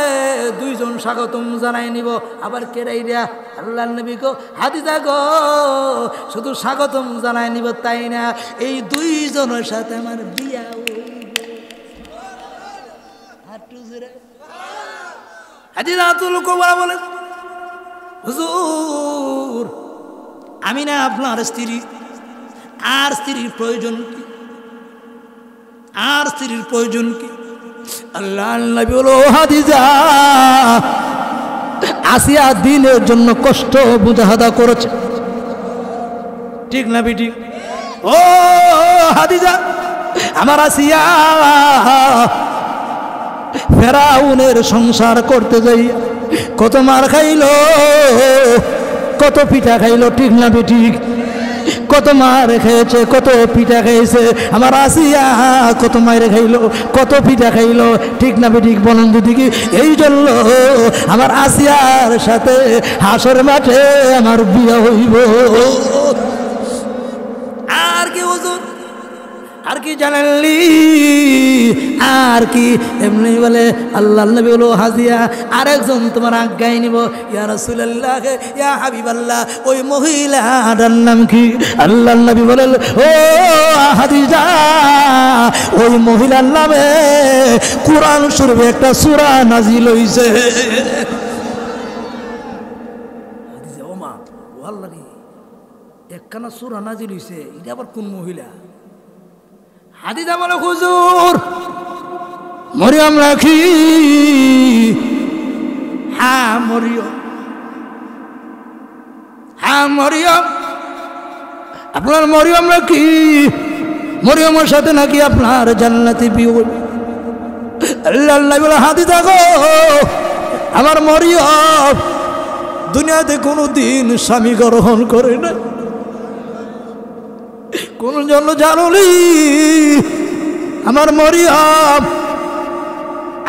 দুইজন স্বাগতম জানাই নিব, আবার কে রাইরা? আল্লাহ নবী গো হাদিজা গো শুধু স্বাগতম জানাই নিব তাই না, এই দুইজনের সাথে আমার বিয়া। হাদিজা তুল কোবরা বলে হুজুর আমি না আপনার স্ত্রী, আর স্ত্রীর প্রয়োজন কি? আর স্ত্রীর প্রয়োজন কি? আল্লাহ নবী বলো হাদিজা আসিয়া দিনের জন্য কষ্ট মুজাহাদা করেছে, ঠিক না বেটি? ও হাদিজা আমার আসিয়া ফেরাউনের সংসার করতে যাই কত মার খাইলো, কত পিঠা খাইলো, ঠিক না বেটি? কত মার খেয়েছে, কত পিঠা খেয়েছে আমার আসিয়া, কত মায়ের খাইলো, কত পিঠা খাইলো, ঠিক না বেটি? বলেন যদি কি এই জন্য আমার আসিয়ার সাথে হাসর মাঠে আমার বিয়ে হইব। আর কি হুজুর, আর কি জানালি? আর কি? এমনি বলে আল্লাহ নবী বলো হাজিয়া আরেকজন তোমার আজ্ঞায় নিব। ইয়া রাসূলুল্লাহ ইয়া হাবিবাল্লাহ ওই মহিলাটার নাম কি? আল্লাহ নবী বলেন ও হাদিজা ওই মহিলার নামে কোরআন শরীফে একটা সূরা নাজিল হইছে। হাদিজা ও মা ও আল্লাহ রে একখানা সূরা নাজিল হইছে, এটা আবার কোন মহিলা? হাদিজা বলে হুজুর মরিয়ম রাখি। হ্যাঁ মরিয়ম, হ্যাঁ মরিয়ম, আপনার মরিয়ম রাখি, মরিয়মের সাথে নাকি আপনার জান্নাতি বিয়ে। আল্লাহ বলে হাদিজা গো আমার মরিয়ম দুনিয়াতে কোনো দিন স্বামী গ্রহণ করে না, কোন জন্য জানুলি? আমার মরিয়ম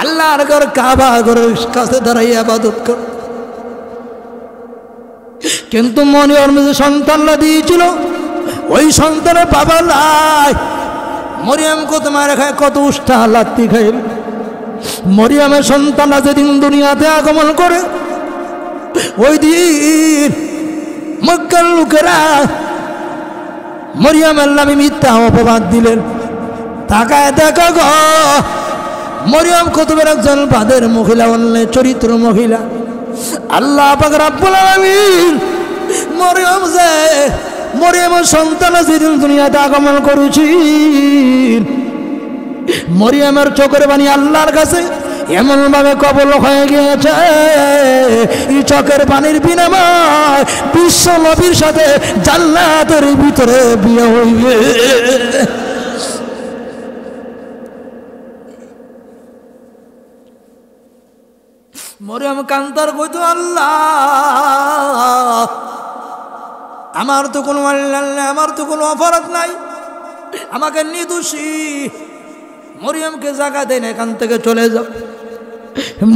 আল্লাহর ঘর কাবা ঘরের কাছে দাঁড়াই ইবাদত কর, কিন্তু মরিয়ম যে সন্তানরা দিয়েছিল ওই সন্তানের বাবা নাই। মরিয়ম কত মায়ের খায়, কত উষ্ঠা লাত্তি খায়। মরিয়মের সন্তানরা যেদিন দুনিয়াতে আগমন করে ওই দিন মক্কার লোকেরা মরিয়মের নামে মিথ্যা অপবাদ দিলেন। তাকায় দেখো গো মরিয়ম কুতুবের একজন বাদের মহিলা, অন্য চরিত্র মহিলা। আল্লাহ পাক রব্বুল আলামিন মরিয়ম যে মরিয়মের সন্তান যেদিন দুনিয়াতে আগমন করেছি, মরিয়মের চোখের পানি আল্লাহর কাছে এমন ভাবে কবল হয়ে গিয়েছে, এই চোখের পানির বিনিময় বিশ্ব নবীর সাথে জান্নাতের ভিতরে বিয়ে হইবে। মরিয়ম কান্তার কইতো, আল্লাহ আমার তো কোনো আল্লাহ নাই, আমার তো কোনো অপরাধ নাই, আমাকে নির্দোষী মরিয়মকে জায়গা দেন, এখান থেকে চলে যাও।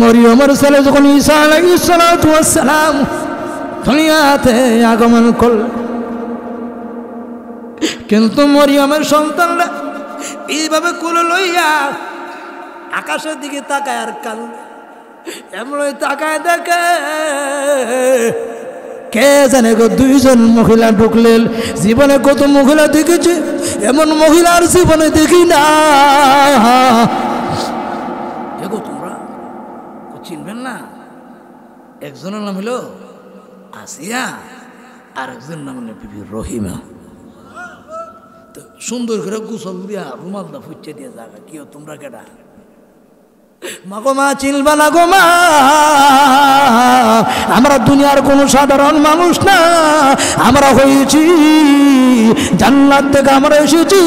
মরিয়মের ছেলে যখন ঈসা আলাইহিস সালাতু ওয়াস সালাম দুনিয়াতে আগমন করল, কিন্তু মরিয়মের সন্তানরা এইভাবে কোলে লইয়া আকাশের দিকে তাকায় আর কাল এমন তাকায় দেখে কে জানে গো দুইজন মহিলা ঢুকলেন। জীবনে কত মহিলা দেখেছে, এমন মহিলার জীবনে দেখি না। দেখো তোমরা চিনবেন না, একজনের নাম হলো আসিয়া আর একজনের নাম হলো বিবি রহিমা। তো সুন্দর করে গোসল দিয়া রুমালটা ফুচ্ছে দিয়ে যাবে, কি তোমরা কেডা? মাগো মা চিনবা না গো মা, আমরা দুনিয়ার কোনো সাধারণ মানুষ না, আমরা হয়েছি জান্নাত থেকে, আমরা এসেছি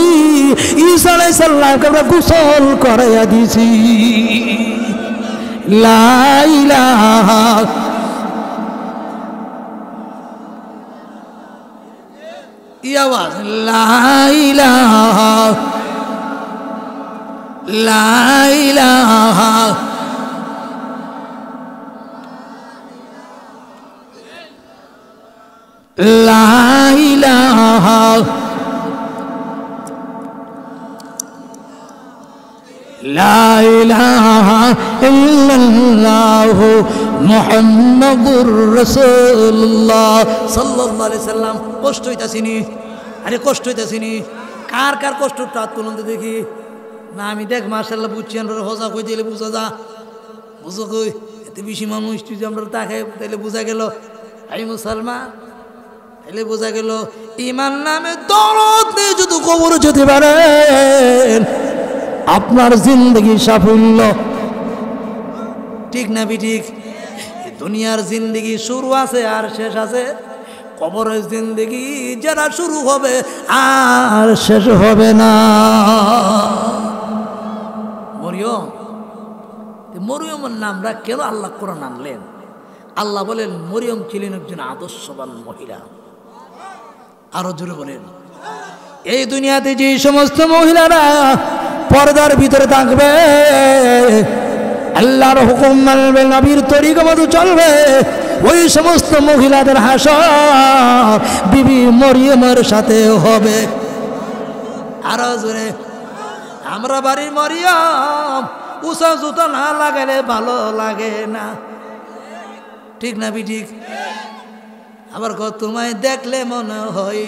ঈসা আলাইহিস সালামকে আমরা গোসল করাইয়া দিয়েছি। লা ইলাহা ইয়াওয়াজ লা ইলাহা লা ইলাহা লা ইলাহা লা ইলাহা ইল্লাল্লাহু মুহাম্মাদুর রাসূলুল্লাহ সাল্লাল্লাহু আলাইহি সাল্লাম। কষ্ট হইতাছিনি? আরে কষ্ট হইতাছিনি? কার কার কষ্টটা তুলন দেখি না। আমি দেখ মাশাআল্লাহ বুঝছি, আমরা হজা কই দিলে বুঝা যা, বুঝো কই এত বেশি মানুষ যদি আমরা তাকে তাহলে বোঝা গেল এই মুসলমান, তাহলে বোঝা গেল ইমান নামে দরদ নিয়ে যদি কবরে যেতে পারেন আপনার জিন্দগি সাফল্য। ঠিক না ঠিক? দুনিয়ার জিন্দগি শুরু আছে আর শেষ আছে, কবরের জিন্দগি যারা শুরু হবে আর শেষ হবে না। মরিয়ম, মরিয়মের নামটা কেন আল্লাহ কোরআন আনলেন? আল্লাহ বলেন মরিয়ম ছিলেন একজন আদর্শবান মহিলা। আরো জোরে বলেন, এই দুনিয়াতে যে সমস্ত মহিলারা পর্দার ভিতরে থাকবে, আল্লাহর হুকুম মানবে, নবীর তরিকা মতো চলবে, ওই সমস্ত মহিলাদের হাসর বিবি মরিয়মের সাথে হবে। আরো জোরে, আমরা বাড়ির মরিয়ম উষা জুতো না লাগালে ভালো লাগে না। ঠিক না ঠিক? আবার তোমায় দেখলে মনে হয়,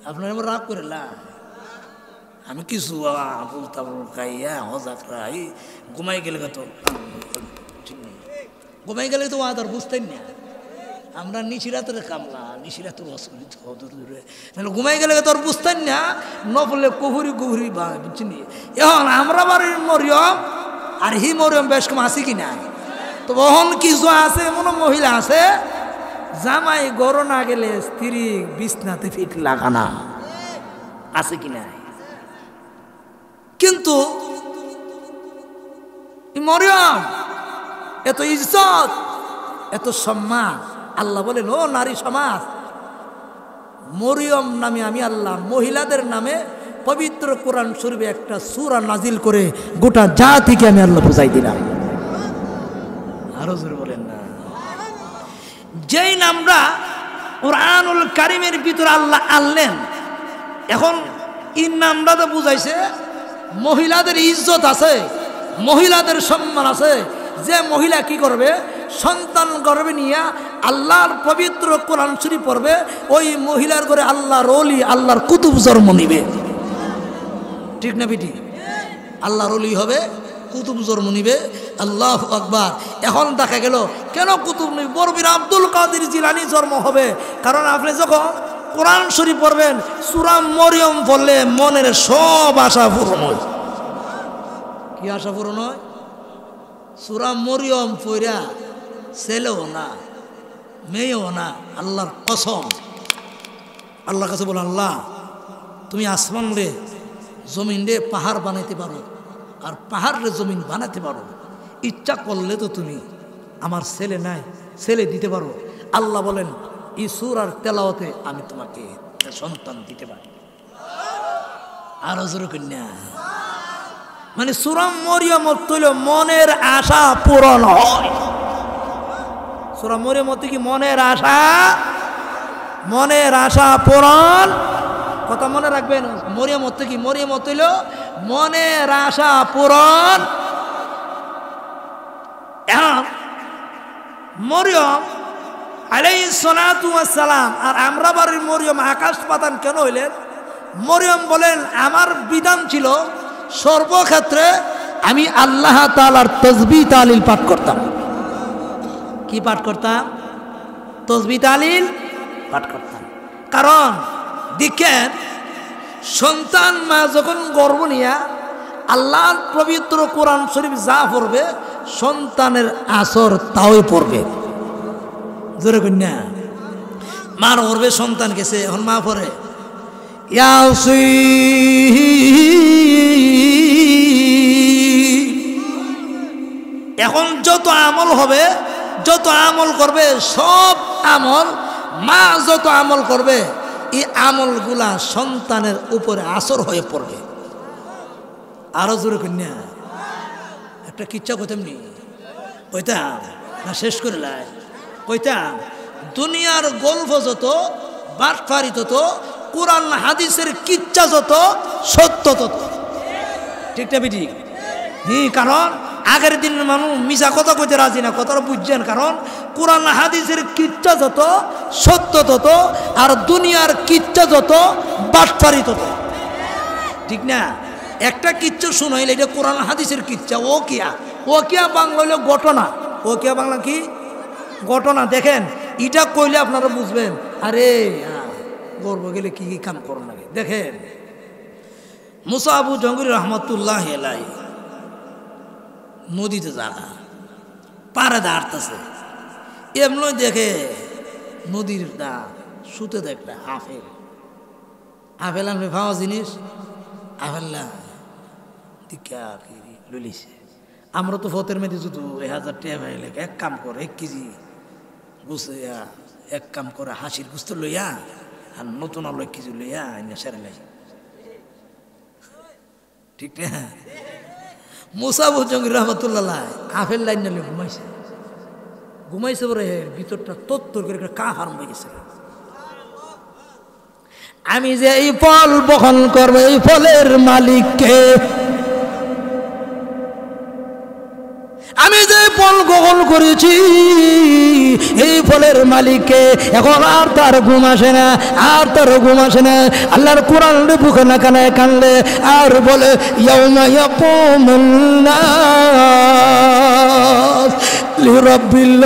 আপনার রাগ করে না, আমি কিছু বলতাম খাইয়া হজা খাই ঘুমাই গেলে তো ঠিক নেই, ঘুমাই গেলে তো আদার বুঝতেন না। আমরা নিশিরাতের কামলা, নিশিরাতের অসুবিধা দূরে, তাহলে ঘুমাই গেলে তোর বুঝতেন না, নপলে কুহুরি কুহুরি বা বুঝছিনি। এখন আমরা বাড়ির মরিয়ম আর হি মরিয়ম বেশ কম আছে কিনা? তো ওহন কিছু আছে, এমন মহিলা আছে জামাই গরো না গেলে স্ত্রী বিছনাতে ফিট লাগানা, আছে কিনা? কিন্তু মরিয়ম এত ইজ্জত, এত সম্মান, আল্লাহ বলেন ও নারী সমাজ, মরিয়ম নামে আমি আল্লাহ মহিলাদের নামে পবিত্র কোরআন শরীফে একটা সূরা নাজিল করে গোটা জাতিকে আমি আল্লাহ বুঝাই দিলাম। আরো জোরে বলেন না। যেই নামটা কোরআনুল কারীমের ভিতরে আল্লাহ আনলেন, এখন এই নামটা তো বুঝাইছে মহিলাদের ইজ্জত আছে, মহিলাদের সম্মান আছে। যে মহিলা কি করবে, সন্তান গর্ভে নিয়ে আল্লাহর পবিত্র কোরআন শরীফ পড়বে, ওই মহিলার ঘরে আল্লাহর ওলি, আল্লাহর কুতুব জন্ম নিবে। ঠিক না বিটি? আল্লাহর ওলি হবে, কুতুব জন্ম নিবে। আল্লাহু আকবার। এখন দেখা গেল কেন কুতুব নবী বরবীর আব্দুল কাদের জিলানী জন্ম হবে? কারণ আপনি যখন কোরআন শরীফ পড়বেন, সূরা মরিয়ম পড়লে মনের সব আশা পূরণ হয়। কি আশা পূরণ হয়? সূরা মরিয়ম পড়া ছেলেও না মেয়েও না, আল্লাহর কসম। আল্লাহর কাছে বলো, আল্লাহ তুমি আসমান রে জমিন রে পাহাড় বানাইতে পারো, আর পাহাড় রে জমিন বানাতে পারো। ইচ্ছা করলে তো তুমি আমার ছেলে নাই, ছেলে দিতে পারো। আল্লাহ বলেন এই সূরার তেলাওয়াতে আমি তোমাকে সন্তান দিতে পারি। আর জোরে কন্যা মানে সূরা মরিয়ম তৈল মনের আশা পূরণ হয়। সূরা মরিয়ম কি মনের আশা পূরণ। কথা মনে রাখবেন, মরিয়ম কি মরিয়ম তৈল মনের আশা পূরণ। এখন মরিয়ম আলাইহিস সালাতু ওয়াস সালাম, আর আমরা বাড়ির মরিয়ম আকাশ পাতান কেন হইলেন? মরিয়ম বলেন আমার বিধান ছিল সর্বক্ষেত্রে আমি আল্লাহ তাআলার তাসবিহ তাহলিল পাঠ করতাম। কি পাঠ করতাম? তাসবিহ তাহলিল পাঠ করতাম। কারণ দেখেন সন্তান মা যখন গর্ভ নিয়া আল্লাহর পবিত্র কোরআন শরীফ যা পড়বে সন্তানের আসর তাওই পড়বে। জোরে কন্যা মার পড়বে, সন্তান গেছে, এখন মা পড়ে এখন যত আমল হবে, যত আমল করবে, সব আমল মা যত আমল করবে এই আমলগুলা সন্তানের উপরে আসর হয়ে পড়বে। আরো জোরে কন্যা একটা কিচ্ছা কইতাম নি, কইতাম না শেষ করে লাই, কইতাম দুনিয়ার গল্প যত বাটফারি তত, কোরআন হাদিসের কিচ্ছা যত সত্য তত। ঠিক না বেঠিক? কারণ আগের দিনের মানুষ মিশা কথা কইতে রাজি না, কথাটা বুঝছেন? কারণ কোরআন হাদিসের কিচ্ছা যত সত্য তত, আর দুনিয়ার কিচ্ছা যত বাটফারি তত। ঠিক না? একটা কিচ্ছা শুনাইলে এটা কোরআন হাদিসের কিচ্ছা। ও কিয়া বাংলা হইল ঘটনা। ও কিয়া বাংলা কি ঘটনা। দেখেন এটা কইলে আপনারা বুঝবেন আরে গর্ব গেলে কি কি কাম করার লাগে। দেখেন মুসা আবু জঙ্গির রহমতুল্লাহ আলাইহি নদীতে যারা পারে দাঁড়তেছে, এমনি দেখে নদীর দা শুতে দেখবে আপেল। আপেল আমি খাওয়া জিনিস, আপেল না দীক্ষা লইছে। আমরা তো ফতের মেয়েদের শুধু 1000 টাকা পাইলে এক কাম করে 1 কেজি গুছে, এক কাম করে হাসির গুস্ত লইয়া আর নতুন আলো 1 কেজি লইয়া সেরে লাই। ঠিক না? মুসা আবু জঙ্গির রহমতুল্লাহ আপেল লাইন নিলে ঘুমাইছে পরে ভিতরটা তত্তর করে কাফ আরম্ভ হয়ে গেছে। আমি যে এই ফল বহন করবো এই ফলের মালিককে, আমি যে ফল গ্রহণ করেছি এই ফলের মালিককে। এখন আর তার ঘুম আসে না, আর তার ঘুম আসে না। আল্লাহর কোরআন বুকে না কানায় কানলে আর বলে ইয়াউমা ইয়াকুমুন নাস লিরাব্বিল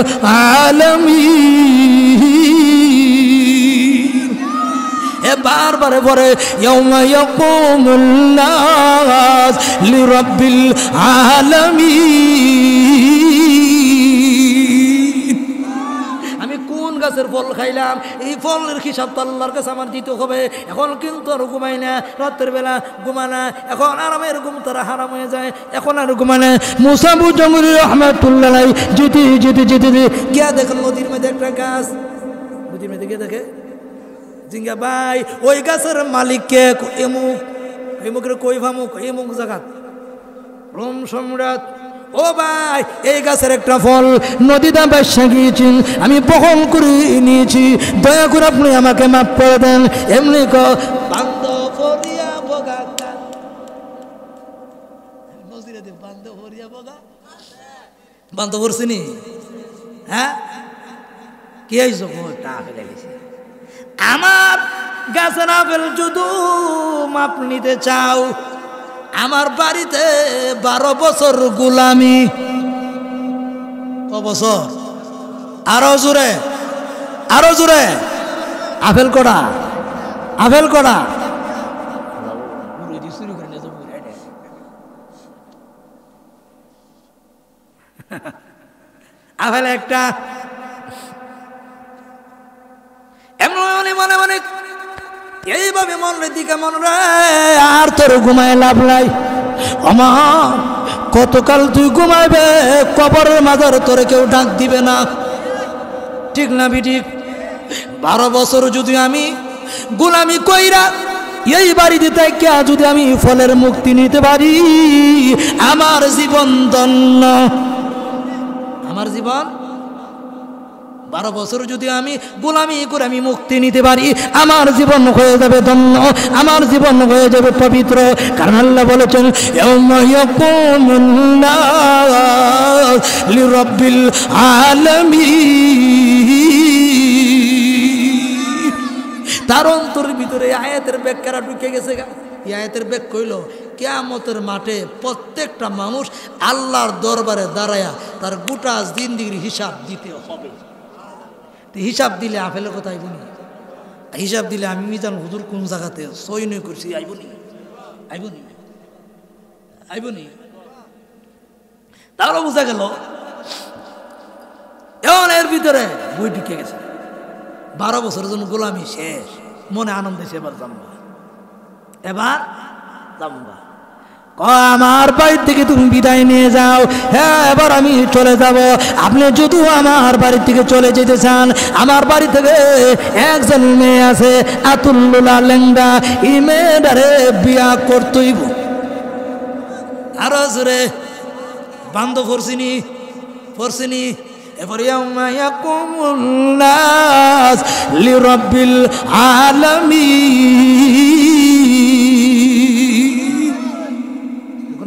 আলামিন। বারবারে পরে ইয়াউমা ইয়াকুমুন নাস লিরাব্বিল আলামিন। আমি কোন গাছের ফল খাইলাম এই ফলের হিসাব তো আল্লাহর কাছে আমার দিতে হবে। এখন কিন্তু আর ঘুমাই না, রাতের বেলা ঘুমায় না, এখন আরামের ঘুম তারা হারাম হয়ে যায়, এখন আর ঘুমায় না। মুসা আবু জঙ্গির রহমাতুল্লাহ আলাইহি যেতে যেতে যেতে গিয়া দেখেন নদীর মধ্যে একটা গাছ, নদীর মধ্যে গিয়ে দেখে জিঙ্গা ভাই ওই গাছের মালিককে এমুকের কই ভামুক এমুক জায়গা রোম সম্রাট। ও ভাই এই গাছের একটা ফল নদীতে বাসা গিয়েছি, আমি বহন করে নিয়েছি, দয়া করে আপনি আমাকে মাফ করে দেন। এমনি বান্ধব করছিনি? হ্যাঁ কি হয়েছে? আমার গাছের আপেল যদি মাপ নিতে চাও, আমার বাড়িতে 12 বছর গোলামি ক বছর? আরো জোরে, আরো জোরে। আপেল কড়া, আপেল কড়া। আপেল একটা এমনি মনে মনে এইভাবে মনের দিকে মনে রে, আর তোর ঘুমায় লাভ নাই। আমার কতকাল তুই ঘুমাইবে, কবরের মাজার তোরে কেউ ডাক দিবে না, ঠিক না বিঠিক? 12 বছর যদি আমি গোলামি কইরা এই বাড়িতে থেকে যদি আমি ফলের মুক্তি নিতে পারি, আমার জীবন ধন্য। আমার জীবন 12 বছর যদি আমি গোলামি করে আমি মুক্তি নিতে পারি, আমার জীবন হয়ে যাবে ধন্য, আমার জীবন হয়ে যাবে পবিত্র। কারণ আল্লাহ বলেছেন ইয়াউমা ইয়াকুমুন নাস লিরাব্বিল আলামিন। তার অন্তরের ভিতরে আয়াতের ব্যাখ্যাটা ঢুকে গেছে। এই আয়াতের ব্যাখ্যা হইল কিয়ামতের মাঠে প্রত্যেকটা মানুষ আল্লাহর দরবারে দাঁড়ায়া তার গোটা জিন্দেগির হিসাব দিতে হবে। হিসাব দিলে আপেলের কথা আইবনি, হিসাব দিলে আমি মিজান হুজুর কোন জায়গাতে সৈন্য করছি আইবনি, আইবনি, আইবনি। তাহলে বোঝা গেল এমন এর ভিতরে বই ঢুকে গেছে। 12 বছরের জন্য গোলামি শেষ, মনে আনন্দ এসে এবার জানবা, এবার জানবা। আমার বাড়ি থেকে তুমি বিদায় নিয়ে যাও, হ্যাঁ এবার আমি চলে যাব। আপনি যদি আমার বাড়ি থেকে চলে যেতে চান, আমার বাড়ি থেকে একজন মেয়ে আছে আতুল্লুলা লেংডা, এই মেয়েটারে বিয়া করতেইব। আরো জোরে বান্ধব পড়ছিনি, পড়ছিনি। এবার ইয়াউমা ইয়াকুমুন নাস লিরাব্বিল আলামিন।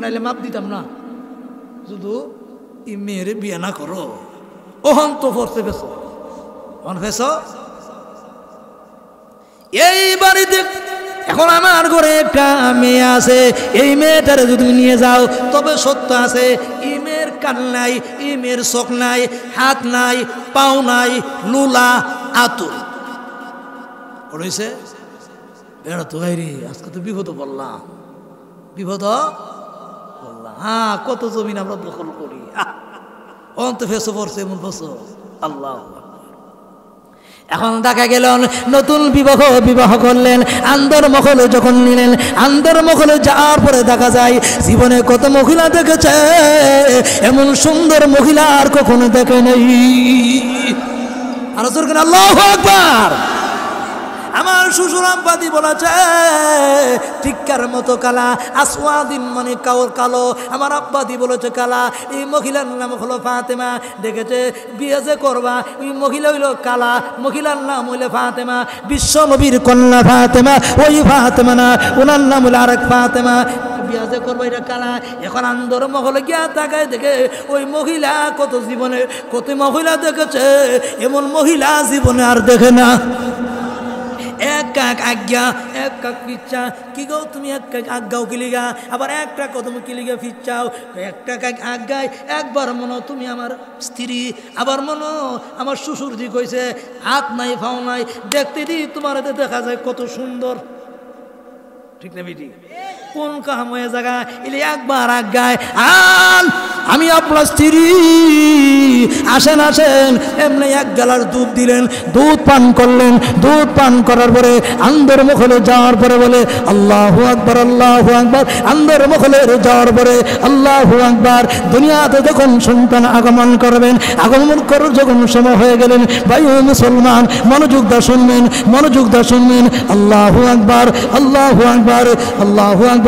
নাইলে মাপ দিতাম না, শুধু ই মেয়েরে বিয়ে না করো। ওহন তো ফরছে ফেসো, অন ফেসো। এই বাড়িতে এখন আমার ঘরে একটা মেয়ে আছে, এই মেয়েটারে যদি নিয়ে যাও তবে সত্য আছে, এই মেয়ের কান নাই, এই মেয়ের চোখ নাই, হাত নাই, পাও নাই, লুলা আতুর পড়েছে। বেড়া তো গাইরি, আজকে তো বিপদ বললাম, বিপদ বললাম। হ্যাঁ, কত জমিন আমরা দখল করি, অন্ত ফেসো পড়ছে এমন ফেসো। আল্লাহ এখন দেখা গেল নতুন বিবাহ করলেন, আন্দরমহলে যখন নিলেন, আন্দরমহলে যাওয়ার পরে দেখা যায় জীবনে কত মহিলা দেখেছে, এমন সুন্দর মহিলা আর কখনো দেখে নেই। আর আল্লাহু আকবার। আমার শ্বশুর আব্বাদি বলেছে টিক্কার মতো কালা, আসওয়াদিন মানে কালো। আমার আব্বাদি বলেছে কালা। এই মহিলার নাম হলো ফাতেমা। দেখেছে বিয়ে যে করবা, ওই মহিলা হইল কালা, মহিলার নাম হইলে ফাতেমা। বিশ্ব নবীর কন্যা ফাতেমা, ওই ফাতেমা না, ওনার নাম হলো আরেক ফাতেমা। বিয়া যে করবো এটা কালা। এখন আন্দর মহলে গিয়া তাকায় দেখে ওই মহিলা কত জীবনে কত মহিলা দেখেছে, এমন মহিলা জীবনে আর দেখে না। এক কাক আজ্ঞা, এক কাক ফিচ্ছা। কি গো তুমি এক কাক আজ্ঞাও কিলিগা, আবার একটা কদম কিলিগা ফিচ্ছাও। একটা কাক আজ্ঞায় একবার মনো তুমি আমার স্ত্রী, আবার মনো আমার শ্বশুর জি কইছে হাত নাই ফাও নাই, দেখতে দি তোমার দেখা যায় কত সুন্দর, ঠিক না বেটি? কোন কাম হয়ে জায়গা এলে একবার আজ্ঞায় আল আমি আপনার স্ত্রী, আসেন আসেন। এমনি এক গ্লাস দুধ দিলেন, দুধ পান করলেন। দুধ পান করার পরে আন্দরমহলে যাওয়ার পরে বলে আল্লাহু আকবার, আল্লাহু আকবার। আন্দরমহলে যাওয়ার পরে আল্লাহু আকবার। দুনিয়াতে যখন সন্তান আগমন করবেন, আগমন করার যখন সময় হয়ে গেলেন, ভাই মুসলমান মনোযোগ দা শুনবেন, মনোযোগ দা শুনবেন। আল্লাহু আকবার, আল্লাহু আকবার, আল্লাহু আকবার।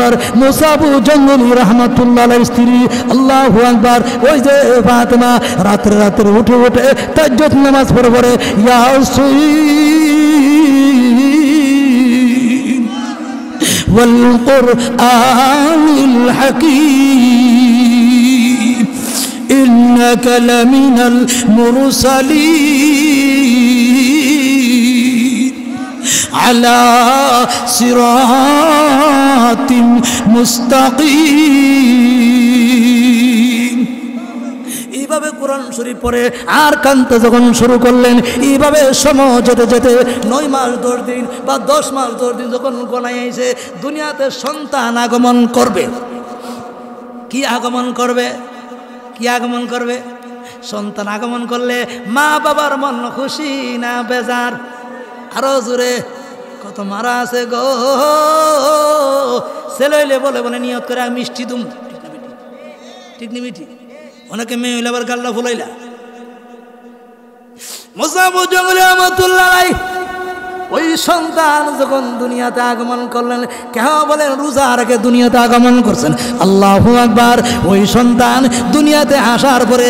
মুসাবু জঙ্গলি রহমাতুল্লাহ আলাইহির স্ত্রী, আল্লাহু আকবার। ওই যে ফাতেমা রাত্রে রাত্রে উঠে উঠে তাহাজ্জুদ নামাজ পড়ে পড়ে ইয়াসিন ওয়াল কুরআনিল হাকীম ইন্নাকা লামিনাল মুরসালিন আলা সিরাতিন মুস্তাকিম। এইভাবে কোরআন শরীফ পড়ে আর কানতে যখন শুরু করলেন, এইভাবে সময় যেতে যেতে 9 মাস 10 দিন বা 10 মাস 10 দিন যখন গণায় আইছে, দুনিয়াতে সন্তান আগমন করবে। কি আগমন করবে? কি আগমন করবে? সন্তান আগমন করলে মা বাবার মন খুশি না বেজার? আরো জোরে, কত মারা আছে গো। ছেলে হইলে বলে বলে নিয়ত করে আমি মিষ্টি দুম, ঠিক নি মিঠি? অনেকে মেয়ে হইলে আবার গাল্লা ফুলাইলা। মুসাফির জঙ্গলে রহমাতুল্লাহ ওই সন্তান যখন দুনিয়াতে আগমন করলেন, কেহ বলেন রোজা রেখে দুনিয়াতে আগমন করছেন, আল্লাহু আকবার। ওই সন্তান দুনিয়াতে আসার পরে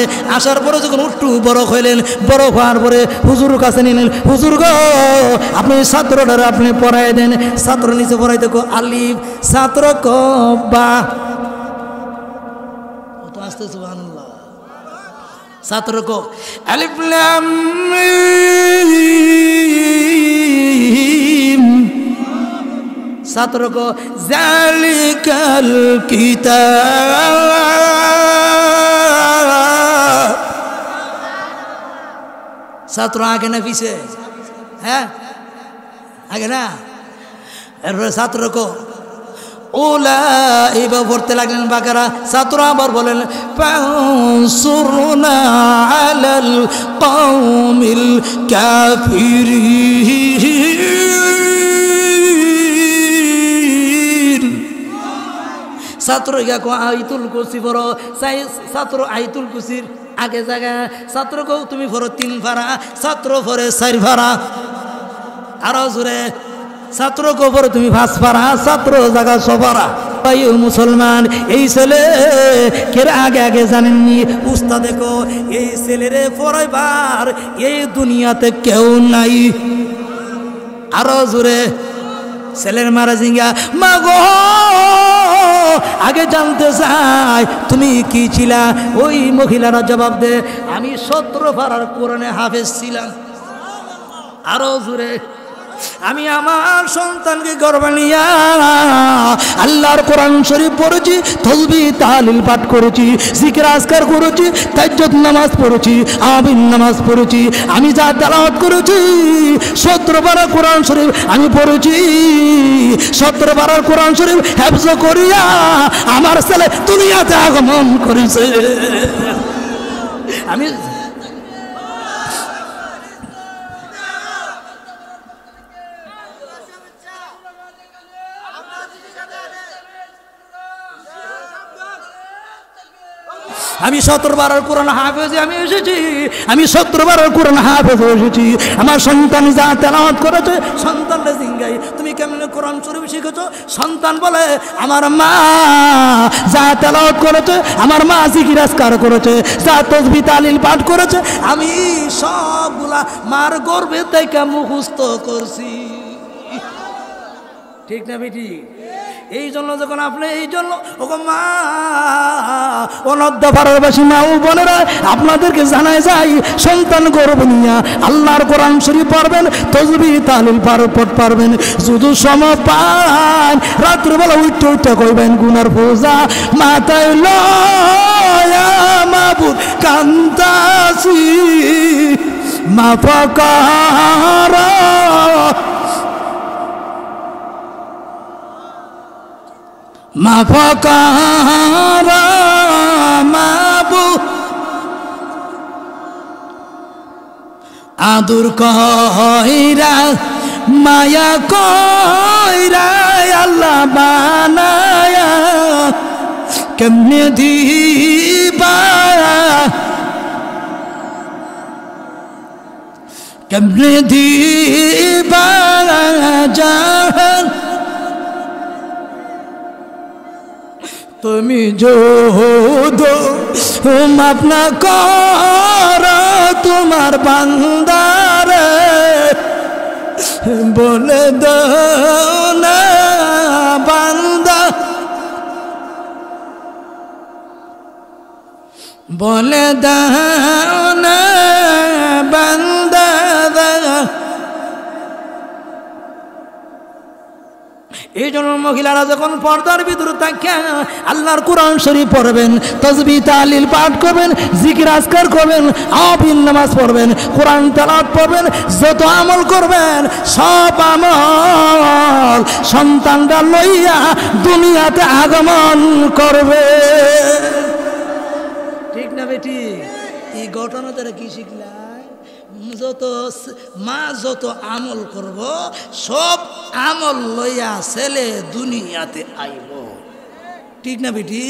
যখন একটু বড় হইলেন, বড় হওয়ার পরে হুজুর কাছে নিলেন, হুজুর গো আপনি ছাত্রটারে আপনি পড়াই দেন। ছাত্র নিচে পড়াইতে কো আলিফ, ছাত্র ক বা, কত আসতে সুবহানাল্লাহ। ছাত্র কো আলিফ লাম মিম, ছাত্র কো যালিকাল কিতাব। ছাত্র আগে না পিছে? হ্যাঁ আগে না। এরপরে ছাত্র কো ওলা, এইবার পড়তে লাগলেন বাকারা। ছাত্র আবার বলেন ফানসুরনা আলাল কওমিল কাফিরিন। ছাত্র গিয়া আইতুল কুরসি পড়ো। ছাত্র আইতুল কুরসির আগে জায়গা, ছাত্র কো তুমি পড়ো 3 ফারা, ছাত্র পড়ে 4 ফারা। আরো জোরে, ছাত্র গোবর তুমি 5 পারা, ছাত্র জায়গা 6 পারা। ভাই মুসলমান, এই ছেলে কের আগে আগে জানেননি উস্তাদ দেখো, এই ছেলেরে পড়াইবার এই দুনিয়াতে কেউ নাই। আরো জোরে, ছেলের মারা জিঙ্গা মা গো আগে জানতে চাই তুমি কি ছিলা? ওই মহিলারা জবাব দে আমি 17 পারার কোরআনে হাফেজ ছিলাম। আরো জোরে, আমি আমার সন্তানকে গর্বে নিয়া আল্লাহর কোরআন শরীফ পড়েছি, তসবিহ তাহলিল পাঠ করেছি, জিকির আজকার করেছি, তাহাজ্জুদ নামাজ পড়েছি, আমিন নামাজ পড়েছি। আমি যা তেলাওয়াত করেছি 17 পারা কোরআন শরীফ আমি পড়েছি। 17 পারার কোরআন শরীফ হেফজ করিয়া আমার ছেলে দুনিয়াতে আগমন করেছে। আমি আমি 17 বারের কোরআন হাফেজে আমি এসেছি। আমি 17 বারের কোরআন হাফেজে এসেছি। আমার সন্তান যা তেলাওয়াত করেছে, সন্তানটা জিঙ্গাই তুমি কেমনে কোরআন শরীফ শিখেছো? সন্তান বলে আমার মা যা তেলাওয়াত করেছে, আমার মা জিকির আজকার করেছে, যা তাসবিহ তাহলিল পাঠ করেছে, আমি সবগুলা মার গর্ভে থেকে মুখস্থ করছি। ঠিক না বেটি? এই জন্য যখন আপনি এই জন্য ওগো মা অনদ্য ভারতবাসী মা ও বোনেরা আপনাদেরকে জানায় যাই, সন্তান গর্ব নিয়া আল্লাহর কোরআন শরীফ পড়বেন, তাসবিহ তাহলিল পারবেন। যদি সময় পান রাত্রিবেলা উঠতে উঠতে কইবেন গুনার বোঝা মাথায় লয়া মাবুদ কান্তাসি মাফাকারা মাফাকারা মাবু আদুর কইরা মায়া কইরা আল্লাহ বানায়া কেমনে দিবা কেমনে দিবা জাহান তুমি যোদ মাফ না কর তোমার বান্দারে বলে দাও না বান্দা বলে দাও না বান্দা এই জন্য মহিলারা যখন পর্দার ভিতরে থাকে আল্লাহর কোরআন শরীফ পড়বেন, তাসবিহ তাহলিল পাঠ করবেন, জিকির আজকার করবেন, আওয়াবিন নামাজ পড়বেন, কোরআন তেলাওয়াত করবেন, যত আমল করবেন সব আমল সন্তানরা লইয়া দুনিয়াতে আগমন করবে। ঠিক না বেটি? এই ঘটনা দ্বারা কি শিখলাম? যত মা যত আমল করব সব আমল লইয়া ছেলে দুনিয়াতে আইব। ঠিক না বেটি?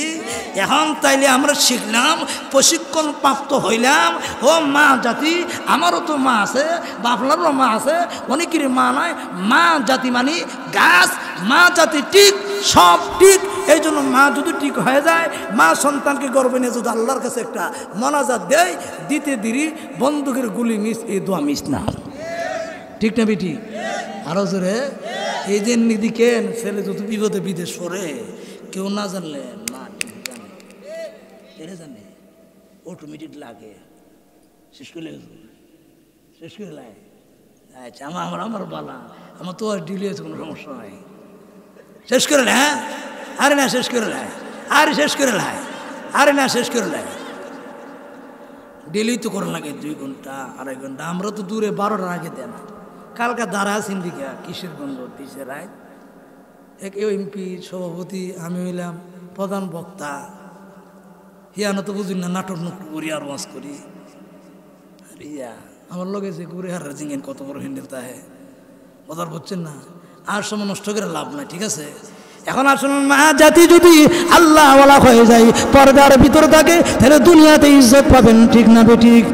এখন তাইলে আমরা শিখলাম, প্রশিক্ষণ প্রাপ্ত হইলাম। ও মা জাতি, আমারও তো মা আছে, বাপলারও মা আছে, অনেকেরই মা নয়। মা জাতি মানে গাছ, মা জাতি ঠিক, সব ঠিক। এই জন্য মা যদি ঠিক হয়ে যায়, মা সন্তানকে গর্বে নিয়ে যদি আল্লাহর কাছে একটা মোনাজাত দেয়, দিতে দেরি বন্দুকের গুলি মিস, এই দোয়া মিস না। ঠিক না বেটি? আরো জোরে। এই যে নিদিকে ছেলে যদি বিপদে বিদেশ পড়ে, কেউ না জানলে মা ঠিক জানে, এরা জানে, অটোমেটিক লাগে। শেষ করে লাগে। আচ্ছা আমার বালা, আমার তো আর ডিলে আছে, কোনো সমস্যা নাই। শেষ করে লে। হ্যাঁ, আরে না শেষ করে লাই, আরে শেষ করে লাই, আরে না শেষ করে লাই। ডেলি তো করা লাগে 2 ঘন্টা 2.5 ঘন্টা। আমরা তো দূরে 12টার আগে দেয় না। কালকা দাঁড়া আছেন দিকে কিশোরগঞ্জ দিছে রায়, এক এমপি সভাপতি, আমি হইলাম প্রধান বক্তা। হিয়ানো তো বুঝুন না, নাটক করি আর ওয়াজ করি। ইয়া আমার লগে যে ঘুরে হার জিঙেন কত বড় হ্যান্ডেল তাহে কথা বুঝছেন না। আর সময় নষ্ট করে লাভ নাই। ঠিক আছে? এখন আসুন, মা জাতি যদি আল্লাহ ওয়ালা হয়ে যায়, পর্দার ভিতর থাকে, তাহলে দুনিয়াতে ইজ্জত পাবেন। ঠিক না বেঠিক?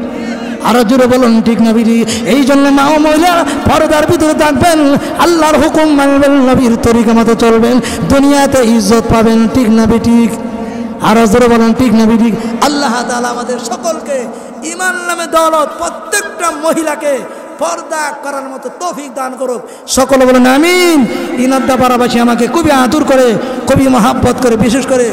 আরো জোরে বলুন ঠিক না বেটি? এই জন্য মা ও মহিলা পর্দার ভিতরে থাকবেন, আল্লাহর হুকুম মানবেন, নবীর তরিকা মতো চলবেন, দুনিয়াতে ইজ্জত পাবেন। ঠিক না বেঠিক? আরো জোরে বলুন ঠিক না বেঠিক? আল্লাহ তাআলা আমাদের সকলকে ঈমান নামে দৌলত প্রত্যেকটা মহিলাকে পর্দা করার মতো তৌফিক দান করুক। সকলে বলেন আমিন। ইনাদ্দা পাড়াবাসী আমাকে খুবই আদর করে, খুবই মহাব্বত করে, বিশেষ করে